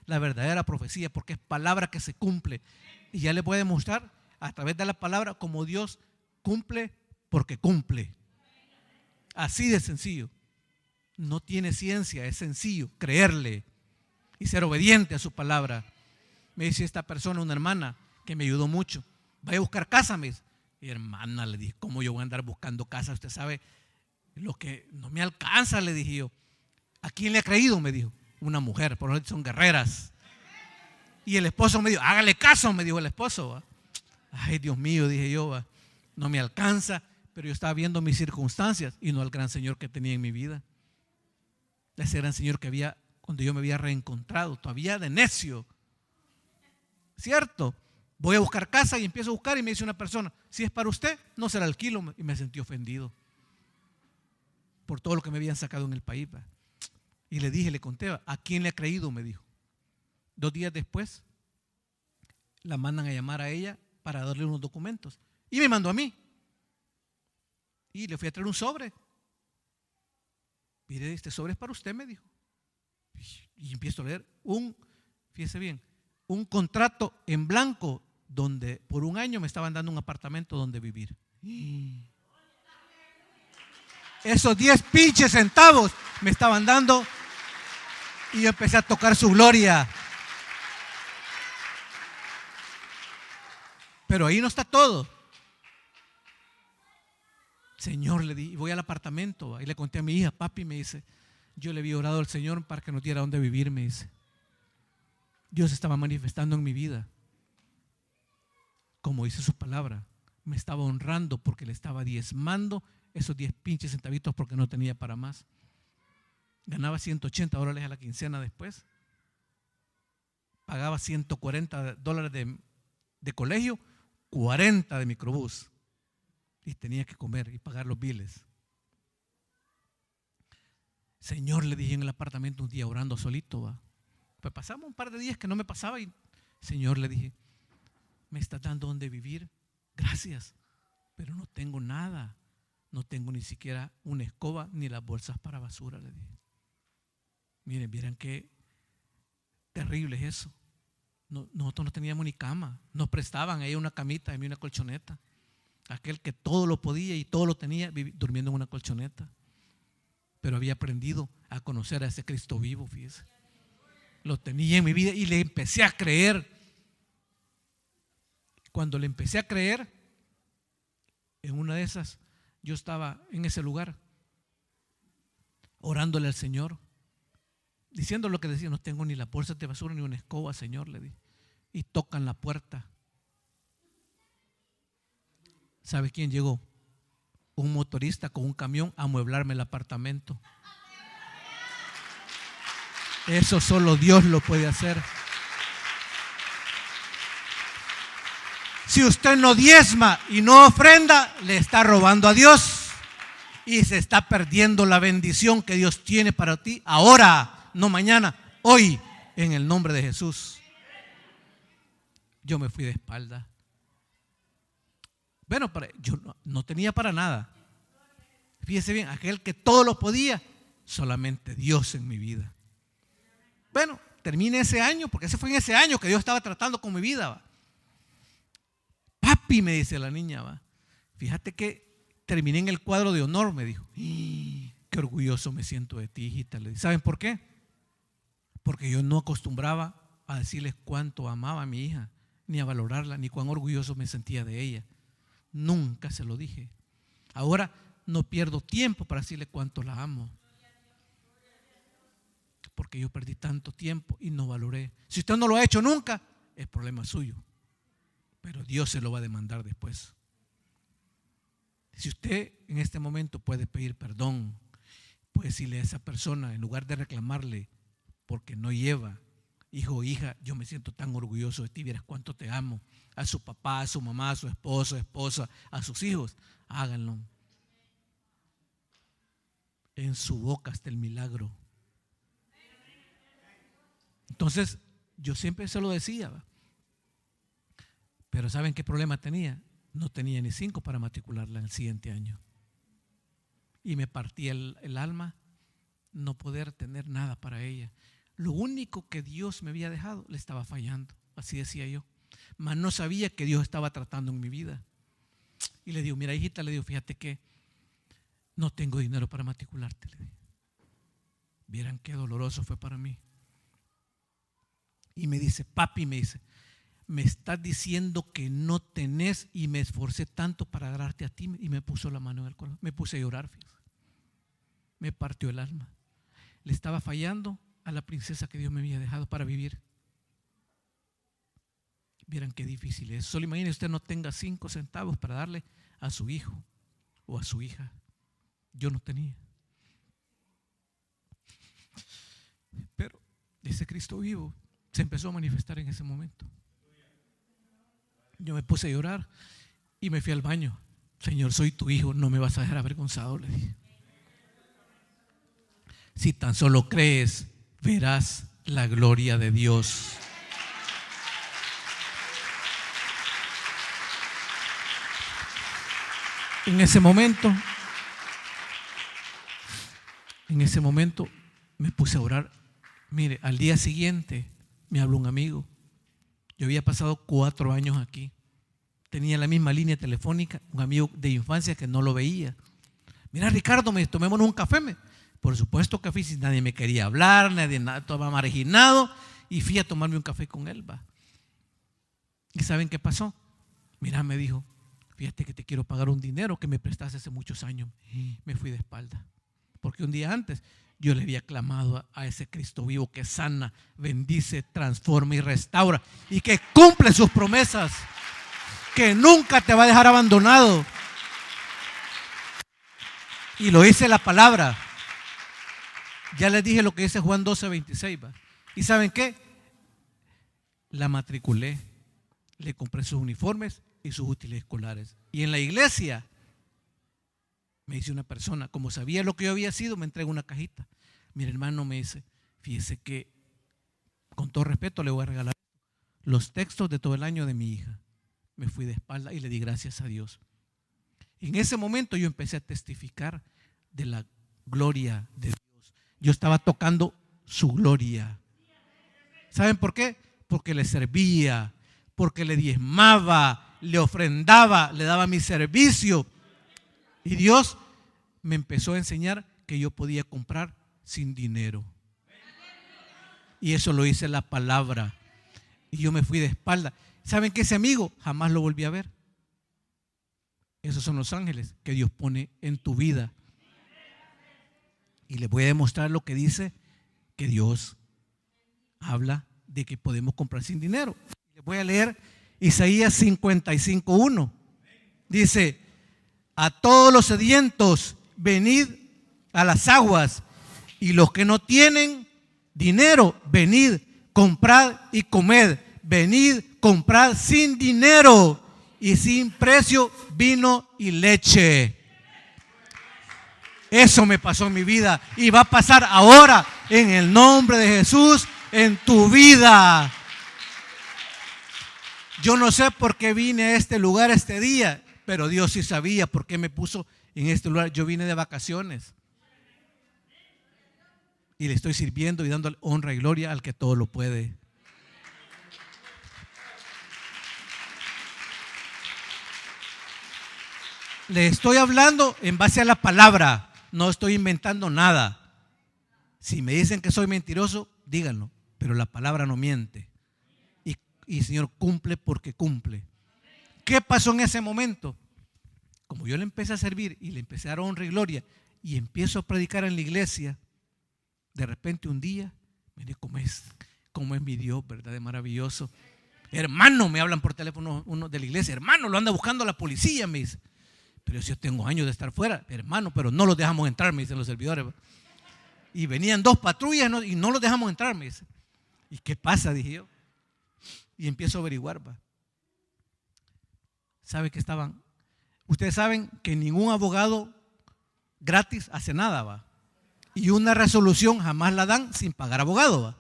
la verdadera profecía, porque es palabra que se cumple. Y ya les voy a demostrar a través de la palabra cómo Dios cumple porque cumple. Así de sencillo. No tiene ciencia, es sencillo creerle y ser obediente a su palabra. Me dice esta persona, una hermana que me ayudó mucho, vaya a buscar casa, me dice. Y hermana, le dije, ¿cómo yo voy a andar buscando casa? Usted sabe lo que no me alcanza, le dije yo. ¿A quién le ha creído? Me dijo. Una mujer, por lo menos son guerreras. Y el esposo me dijo, hágale caso, me dijo el esposo. ¿Va? Ay, Dios mío, dije yo, ¿va? No me alcanza, pero yo estaba viendo mis circunstancias y no al gran Señor que tenía en mi vida. Ese gran Señor que había, cuando yo me había reencontrado, todavía de necio. ¿Cierto? Voy a buscar casa y empiezo a buscar y me dice una persona, si es para usted, no se la alquilo. Y me sentí ofendido por todo lo que me habían sacado en el país. ¿Va? Y le dije, le conté, ¿a quién le ha creído? Me dijo. 2 días después, la mandan a llamar a ella para darle unos documentos. Y me mandó a mí. Y le fui a traer un sobre. Mire, este sobre es para usted, me dijo. Y empiezo a leer fíjese bien, un contrato en blanco donde por 1 año me estaban dando un apartamento donde vivir. Esos 10 pinches centavos me estaban dando y yo empecé a tocar su gloria. Pero ahí no está todo. Señor, le di, y voy al apartamento y le conté a mi hija, papi, me dice, Yo le había orado al Señor para que nos diera dónde vivir, me dice. Dios estaba manifestando en mi vida, como dice su palabra. Me estaba honrando porque le estaba diezmando esos 10 pinches centavitos porque no tenía para más. Ganaba $180 a la quincena después. Pagaba $140 de colegio, 40 de microbús. Y tenía que comer y pagar los biles. Señor, le dije en el apartamento un día orando solito, ¿va? Pues pasamos un par de días que no me pasaba y Señor, le dije, me estás dando donde vivir, gracias, pero no tengo nada, no tengo ni siquiera una escoba ni las bolsas para basura, le dije. Miren, vieran qué terrible es eso. Nosotros no teníamos ni cama, nos prestaban ahí una camita, a mí una colchoneta. Aquel que todo lo podía y todo lo tenía, durmiendo en una colchoneta. Pero había aprendido a conocer a ese Cristo vivo, fíjese. Lo tenía en mi vida y le empecé a creer. Cuando le empecé a creer, en una de esas, yo estaba en ese lugar, orándole al Señor, diciendo lo que decía, no tengo ni la bolsa de basura ni una escoba, Señor, le dije. Y tocan la puerta. ¿Sabe quién llegó? Un motorista con un camión a amueblarme el apartamento. Eso solo Dios lo puede hacer. Si usted no diezma y no ofrenda, le está robando a Dios y se está perdiendo la bendición que Dios tiene para ti ahora, no mañana, hoy, en el nombre de Jesús. Yo me fui de espalda. Bueno, yo no tenía para nada. Fíjese bien, aquel que todo lo podía, solamente Dios en mi vida. Bueno, termine ese año, porque ese fue en ese año que Dios estaba tratando con mi vida, ¿va? Papi, me dice la niña, ¿va? Fíjate que terminé en el cuadro de honor, me dijo. Qué orgulloso me siento de ti, hijita. Le dije, ¿saben por qué? Porque yo no acostumbraba a decirles cuánto amaba a mi hija, ni a valorarla, ni cuán orgulloso me sentía de ella. Nunca se lo dije. Ahora no pierdo tiempo para decirle cuánto la amo, porque yo perdí tanto tiempo y no valoré. Si usted no lo ha hecho nunca, es problema suyo, pero Dios se lo va a demandar después. Si usted en este momento puede pedir perdón, puede decirle a esa persona, en lugar de reclamarle porque no lleva, hijo o hija, yo me siento tan orgulloso de ti, vieras cuánto te amo. A su papá, a su mamá, a su esposo, esposa, a sus hijos, háganlo. En su boca está el milagro. Entonces, yo siempre se lo decía, ¿va? Pero ¿saben qué problema tenía? No tenía ni 5 para matricularla en el siguiente año. Y me partía el alma no poder tener nada para ella. Lo único que Dios me había dejado le estaba fallando, así decía yo. Mas no sabía que Dios estaba tratando en mi vida. Y le digo, mira, hijita, le digo, fíjate que no tengo dinero para matricularte, le digo. Vieran qué doloroso fue para mí. Y me dice, papi, me dice, me estás diciendo que no tenés y me esforcé tanto para darte a ti. Y me puso la mano en el corazón, me puse a llorar, fíjate. Me partió el alma. Le estaba fallando a la princesa que Dios me había dejado para vivir. Vieran qué difícil es. Solo imagine usted no tenga 5 centavos para darle a su hijo o a su hija. Yo no tenía. Pero ese Cristo vivo se empezó a manifestar en ese momento. Yo me puse a llorar y me fui al baño. Señor, soy tu hijo, no me vas a dejar avergonzado, le dije. Si tan solo crees, verás la gloria de Dios. En ese momento me puse a orar. Mire, al día siguiente me habló un amigo. Yo había pasado 4 años aquí. Tenía la misma línea telefónica, un amigo de infancia que no lo veía. Mira, Ricardo, tomémonos un café. Por supuesto, café, si nadie me quería hablar, nadie, nada, estaba marginado. Y fui a tomarme un café con él, va. ¿Y saben qué pasó? Mira, me dijo, fíjate que te quiero pagar un dinero que me prestaste hace muchos años. Y me fui de espalda. Porque un día antes yo le había clamado a ese Cristo vivo que sana, bendice, transforma y restaura y que cumple sus promesas, que nunca te va a dejar abandonado. Y lo dice la palabra. Ya les dije lo que dice Juan 12:26. ¿Va? ¿Y saben qué? La matriculé, le compré sus uniformes y sus útiles escolares. Y en la iglesia me dice una persona, como sabía lo que yo había sido, me entrega una cajita. Mi hermano me dice, fíjese que con todo respeto le voy a regalar los textos de todo el año de mi hija. Me fui de espalda y le di gracias a Dios. En ese momento yo empecé a testificar de la gloria de Dios. Yo estaba tocando su gloria. ¿Saben por qué? Porque le servía, porque le diezmaba, le ofrendaba, le daba mi servicio. Y Dios me empezó a enseñar que yo podía comprar sin dinero. Y eso lo dice la palabra. Y yo me fui de espalda. ¿Saben qué? Ese amigo jamás lo volví a ver. Esos son los ángeles que Dios pone en tu vida. Y les voy a demostrar lo que dice que Dios habla de que podemos comprar sin dinero. Les voy a leer Isaías 55:1. Dice, a todos los sedientos, venid a las aguas, y los que no tienen dinero, venid, comprad y comed. Venid, comprad sin dinero y sin precio vino y leche. Eso me pasó en mi vida y va a pasar ahora en el nombre de Jesús en tu vida. Yo no sé por qué vine a este lugar este día, pero Dios sí sabía por qué me puso en este lugar. Yo vine de vacaciones y le estoy sirviendo y dando honra y gloria al que todo lo puede. Le estoy hablando en base a la palabra, no estoy inventando nada. Si me dicen que soy mentiroso, díganlo, pero la palabra no miente. Y el Señor cumple porque cumple. ¿Qué pasó en ese momento? Como yo le empecé a servir y le empecé a dar honra y gloria y empiezo a predicar en la iglesia, de repente un día, mire cómo es mi Dios, ¿verdad? Es maravilloso. Hermano, me hablan por teléfono uno de la iglesia, hermano, lo anda buscando la policía, me dice. Pero yo tengo años de estar fuera, hermano, pero no los dejamos entrar, me dicen los servidores. Y venían 2 patrullas y no los dejamos entrar, me dice. ¿Y qué pasa? Dije yo. Y empiezo a averiguar. ¿Va? ¿Sabe que estaban? Ustedes saben que ningún abogado gratis hace nada, ¿va? Y una resolución jamás la dan sin pagar abogado, ¿va?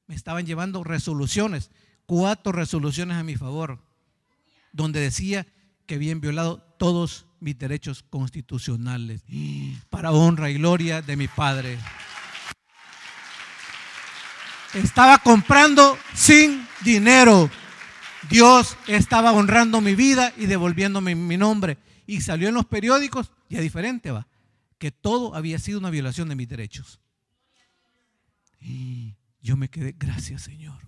Me estaban llevando resoluciones, 4 resoluciones a mi favor, donde decía que habían violado todos mis derechos constitucionales para honra y gloria de mi Padre. Estaba comprando sin dinero. Dios estaba honrando mi vida y devolviéndome mi nombre. Y salió en los periódicos, ya diferente, va, que todo había sido una violación de mis derechos. Y yo me quedé, gracias Señor.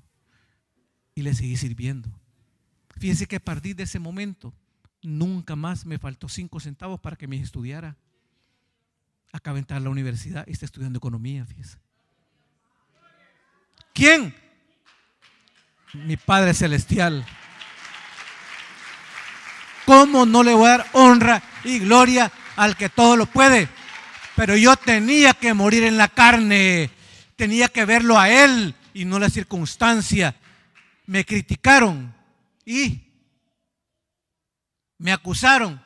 Y le seguí sirviendo. Fíjense que a partir de ese momento nunca más me faltó 5 centavos para que mi hija estudiara. Acaba de entrar a la universidad y está estudiando economía, fíjense. ¿Quién? Mi Padre Celestial. ¿Cómo no le voy a dar honra y gloria al que todo lo puede? Pero yo tenía que morir en la carne, tenía que verlo a Él y no la circunstancia. Me criticaron y me acusaron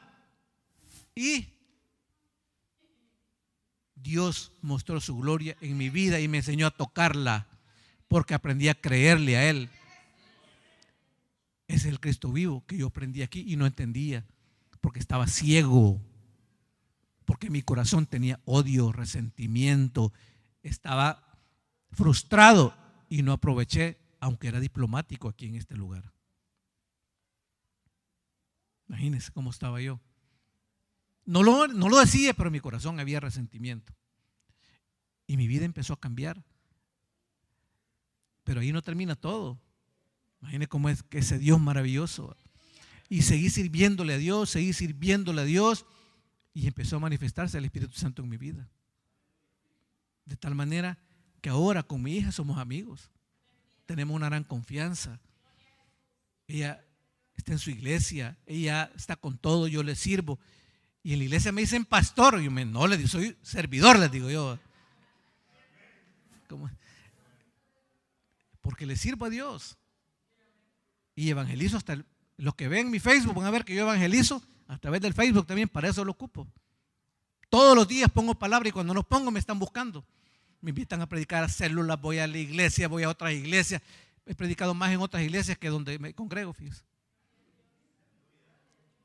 y Dios mostró su gloria en mi vida y me enseñó a tocarla porque aprendí a creerle a Él. Ese es el Cristo vivo que yo aprendí aquí y no entendía porque estaba ciego, porque mi corazón tenía odio, resentimiento, estaba frustrado y no aproveché, aunque era diplomático aquí en este lugar. Imagínense cómo estaba yo. No lo decía, pero en mi corazón había resentimiento. Y mi vida empezó a cambiar. Pero ahí no termina todo. Imagínense cómo es que ese Dios maravilloso. Y seguí sirviéndole a Dios, y empezó a manifestarse el Espíritu Santo en mi vida. De tal manera que ahora con mi hija somos amigos. Tenemos una gran confianza. Ella está en su iglesia, ella está con todo, yo le sirvo. Y en la iglesia me dicen pastor, y yo no le digo, soy servidor, les digo yo. ¿Cómo? Porque le sirvo a Dios. Y evangelizo hasta los que ven mi Facebook van a ver que yo evangelizo a través del Facebook también, para eso lo ocupo. Todos los días pongo palabra y cuando no pongo me están buscando. Me invitan a predicar a células, voy a la iglesia, voy a otras iglesias. He predicado más en otras iglesias que donde me congrego, fíjese.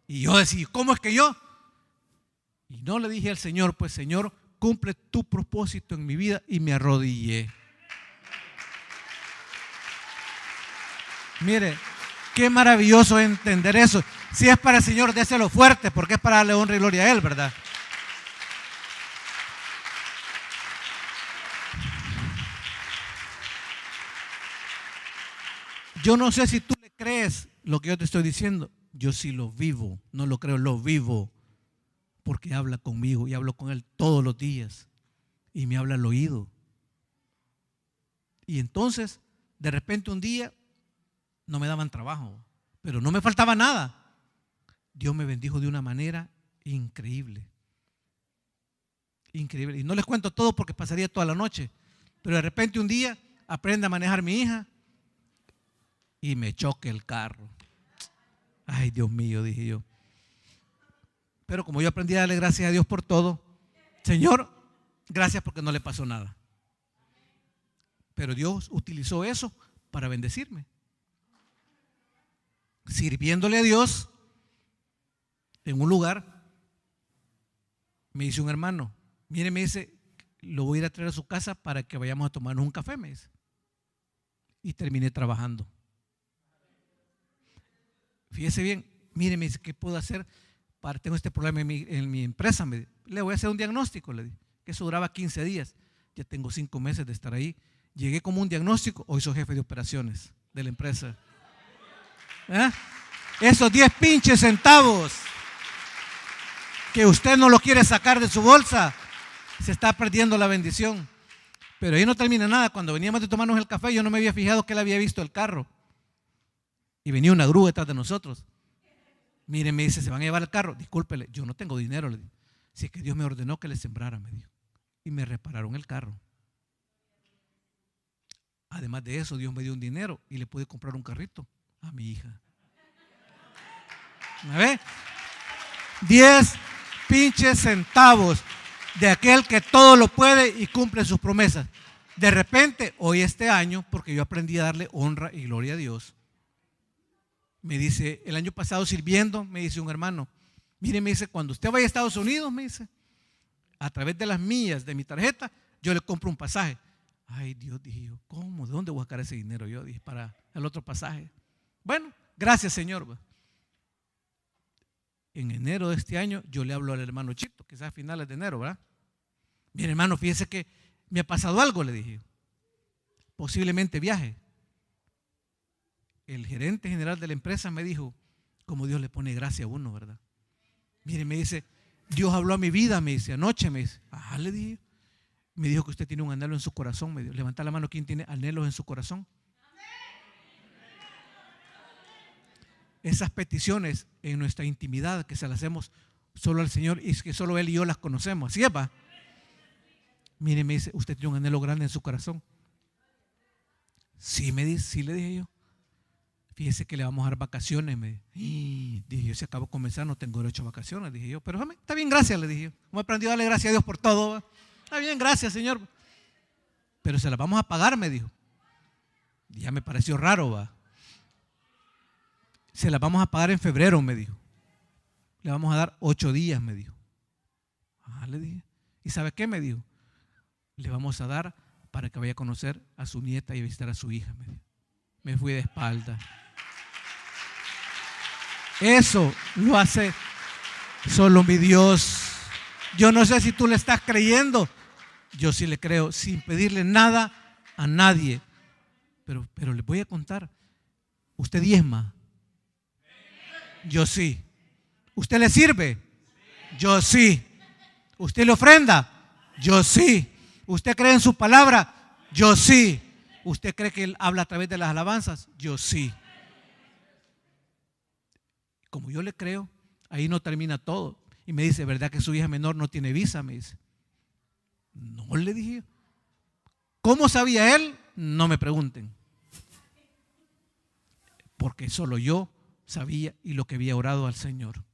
Y yo decía, ¿cómo es que yo? Y no le dije al Señor, pues Señor, cumple tu propósito en mi vida, y me arrodillé. Mire, qué maravilloso entender eso. Si es para el Señor, déselo fuerte, porque es para darle honra y gloria a Él, ¿verdad? Yo no sé si tú le crees lo que yo te estoy diciendo. Yo sí lo vivo, no lo creo, lo vivo. Porque habla conmigo y hablo con Él todos los días. Y me habla al oído. Y entonces, de repente un día, no me daban trabajo, pero no me faltaba nada. Dios me bendijo de una manera increíble. Increíble. Y no les cuento todo porque pasaría toda la noche. Pero de repente un día aprende a manejar mi hija y me choque el carro. Ay, Dios mío, dije yo. Pero como yo aprendí a darle gracias a Dios por todo, Señor, gracias porque no le pasó nada. Pero Dios utilizó eso para bendecirme. Sirviéndole a Dios en un lugar, me dice un hermano, mire, me dice, lo voy a ir a traer a su casa para que vayamos a tomarnos un café, me dice. Y terminé trabajando. Fíjese bien, mire, me dice, ¿qué puedo hacer? Tengo este problema en mi empresa. Le voy a hacer un diagnóstico, le dije, que eso duraba 15 días. Ya tengo 5 meses de estar ahí. Llegué como un diagnóstico, hoy soy jefe de operaciones de la empresa. Esos 10 pinches centavos que usted no lo quiere sacar de su bolsa, se está perdiendo la bendición. Pero ahí no termina nada. Cuando veníamos de tomarnos el café, yo no me había fijado que él había visto el carro. Y venía una grúa detrás de nosotros. Miren, me dice, ¿se van a llevar el carro? Discúlpele, yo no tengo dinero, le dije. Si es que Dios me ordenó que le sembrara, me dijo. Y me repararon el carro. Además de eso, Dios me dio un dinero y le pude comprar un carrito a mi hija. ¿Me ve? 10 pinches centavos de aquel que todo lo puede y cumple sus promesas. De repente, hoy este año, porque yo aprendí a darle honra y gloria a Dios, me dice, el año pasado sirviendo, me dice un hermano, mire, me dice, cuando usted vaya a Estados Unidos, me dice, a través de las millas de mi tarjeta, yo le compro un pasaje. Ay, Dios, dije yo, ¿cómo? ¿De dónde voy a sacar ese dinero? Yo dije, para el otro pasaje. Bueno, gracias, Señor. En enero de este año, yo le hablo al hermano Chito, quizás a finales de enero, ¿verdad? Mire, hermano, fíjese que me ha pasado algo, le dije. Posiblemente viaje. El gerente general de la empresa me dijo, como Dios le pone gracia a uno, ¿verdad? Mire, me dice, Dios habló a mi vida, me dice, anoche, me dice, le dije, me dijo que usted tiene un anhelo en su corazón, me dijo, levanta la mano, ¿quién tiene anhelos en su corazón? Esas peticiones en nuestra intimidad que se las hacemos solo al Señor y que solo Él y yo las conocemos, ¿así es, va? Mire, me dice, ¿usted tiene un anhelo grande en su corazón? Sí, me dice, sí, le dije yo. Fíjese que le vamos a dar vacaciones, me dijo. Dije yo, si acabo de comenzar no tengo derecho a vacaciones, dije yo, pero está bien, gracias, le dije yo. Hemos aprendido a darle gracias a Dios por todo, ¿va? Está bien, gracias, Señor. Pero se las vamos a pagar, me dijo. Y ya me pareció raro, va. Se las vamos a pagar en febrero, me dijo. Le vamos a dar 8 días, me dijo. Le dije. ¿Y sabe qué? Me dijo. Le vamos a dar para que vaya a conocer a su nieta y a visitar a su hija, me dijo. Me fui de espalda. Eso lo hace solo mi Dios. Yo no sé si tú le estás creyendo. Yo sí le creo, sin pedirle nada a nadie. Pero les voy a contar. ¿Usted diezma? Yo sí. ¿Usted le sirve? Yo sí. ¿Usted le ofrenda? Yo sí. ¿Usted cree en su palabra? Yo sí. ¿Usted cree que Él habla a través de las alabanzas? Yo sí. Como yo le creo, ahí no termina todo. Y me dice, ¿verdad que su hija menor no tiene visa? Me dice. No, le dije. ¿Cómo sabía él? No me pregunten. Porque solo yo sabía y lo que había orado al Señor.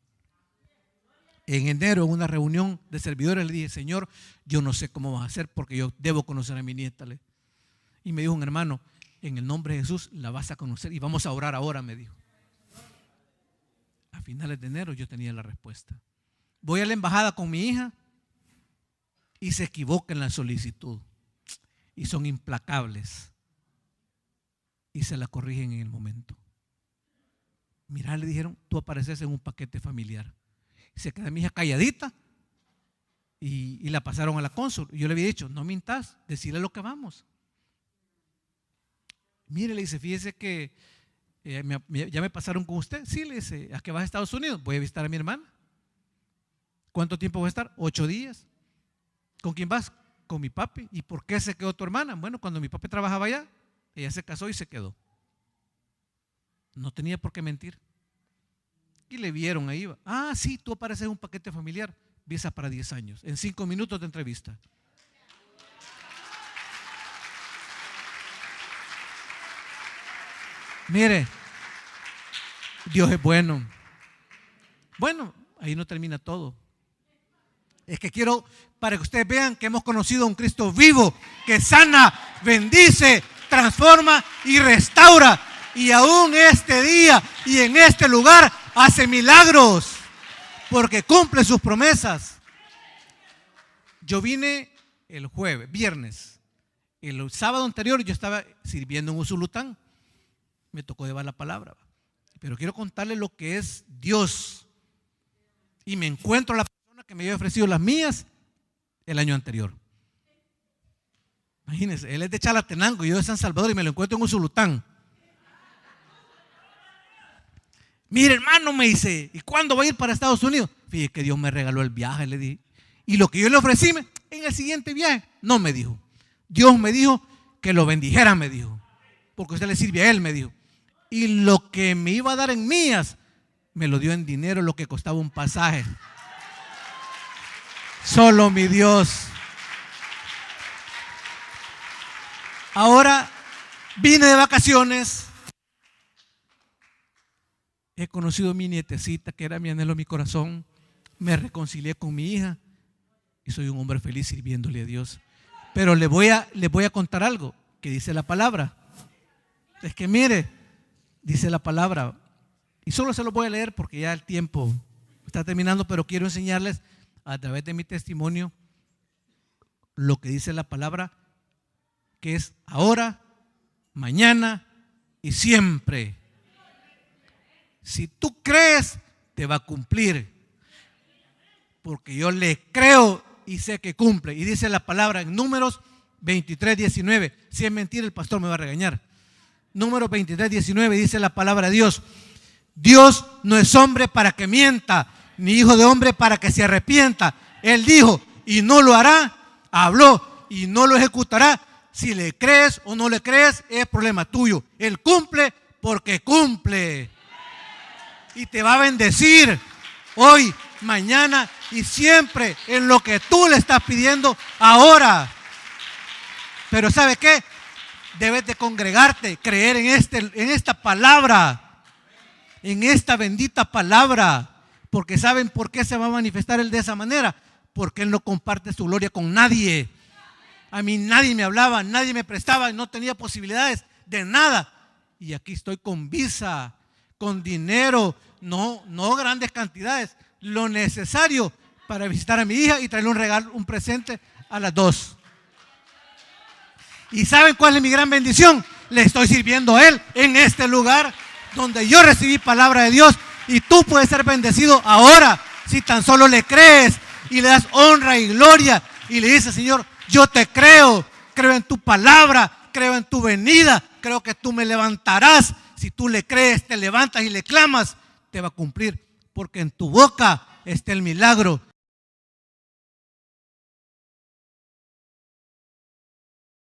En enero, en una reunión de servidores, le dije, Señor, yo no sé cómo vas a hacer porque yo debo conocer a mi nieta. Y me dijo un hermano, en el nombre de Jesús la vas a conocer y vamos a orar ahora, me dijo. A finales de enero yo tenía la respuesta. Voy a la embajada con mi hija y se equivoca en la solicitud y son implacables y se la corrigen en el momento. Mira, le dijeron, tú apareces en un paquete familiar. Se queda mi hija calladita y la pasaron a la cónsul. Yo le había dicho, no mintas, decirle lo que vamos. Mire, le dice, fíjese que ya me pasaron con usted. Sí, le dice, ¿a qué vas a Estados Unidos? Voy a visitar a mi hermana. ¿Cuánto tiempo voy a estar? 8 días. ¿Con quién vas? Con mi papi. ¿Y por qué se quedó tu hermana? Bueno, cuando mi papi trabajaba allá, ella se casó y se quedó. No tenía por qué mentir. Y le vieron ahí. Ah, sí, tú apareces en un paquete familiar. Visa para 10 años. En 5 minutos de entrevista. Mire, Dios es bueno. Bueno, ahí no termina todo. Es que quiero para que ustedes vean que hemos conocido a un Cristo vivo que sana, bendice, transforma y restaura. Y aún este día y en este lugar hace milagros porque cumple sus promesas. Yo vine el viernes. El sábado anterior yo estaba sirviendo en Usulután. Me tocó llevar la palabra. Pero quiero contarles lo que es Dios. Y me encuentro a la persona que me había ofrecido las mías el año anterior. Imagínense, él es de Chalatenango y yo de San Salvador y me lo encuentro en Usulután. Mire, hermano, me dice, ¿y cuándo va a ir para Estados Unidos? Fíjate que Dios me regaló el viaje, le dije. Y lo que yo le ofrecí en el siguiente viaje, no me dijo. Dios me dijo que lo bendijera, me dijo. Porque usted le sirve a Él, me dijo. Y lo que me iba a dar en mías, me lo dio en dinero, lo que costaba un pasaje. Solo mi Dios. Ahora vine de vacaciones. He conocido a mi nietecita, que era mi anhelo, mi corazón. Me reconcilié con mi hija y soy un hombre feliz sirviéndole a Dios. Pero le voy a contar algo que dice la palabra. Es que mire, dice la palabra, y solo se lo voy a leer porque ya el tiempo está terminando, pero quiero enseñarles a través de mi testimonio lo que dice la palabra, que es ahora, mañana y siempre. Si tú crees, te va a cumplir. Porque yo le creo y sé que cumple. Y dice la palabra en Números 23:19. Si es mentira, el pastor me va a regañar. Números 23:19 dice la palabra de Dios. Dios no es hombre para que mienta, ni hijo de hombre para que se arrepienta. Él dijo y no lo hará, habló y no lo ejecutará. Si le crees o no le crees, es problema tuyo. Él cumple porque cumple. Y te va a bendecir hoy, mañana y siempre en lo que tú le estás pidiendo ahora. Pero ¿sabe qué? Debes de congregarte, creer en esta palabra, en esta bendita palabra, porque ¿saben por qué se va a manifestar Él de esa manera? Porque Él no comparte su gloria con nadie. A mí nadie me hablaba, nadie me prestaba, no tenía posibilidades de nada. Y aquí estoy con visa, con dinero, no grandes cantidades, lo necesario para visitar a mi hija y traerle un regalo, un presente a las dos. ¿Y saben cuál es mi gran bendición? Le estoy sirviendo a Él en este lugar donde yo recibí palabra de Dios, y tú puedes ser bendecido ahora si tan solo le crees y le das honra y gloria y le dices: Señor, yo te creo en tu palabra, creo en tu venida, creo que tú me levantarás. Si tú le crees, te levantas y le clamas, te va a cumplir, porque en tu boca está el milagro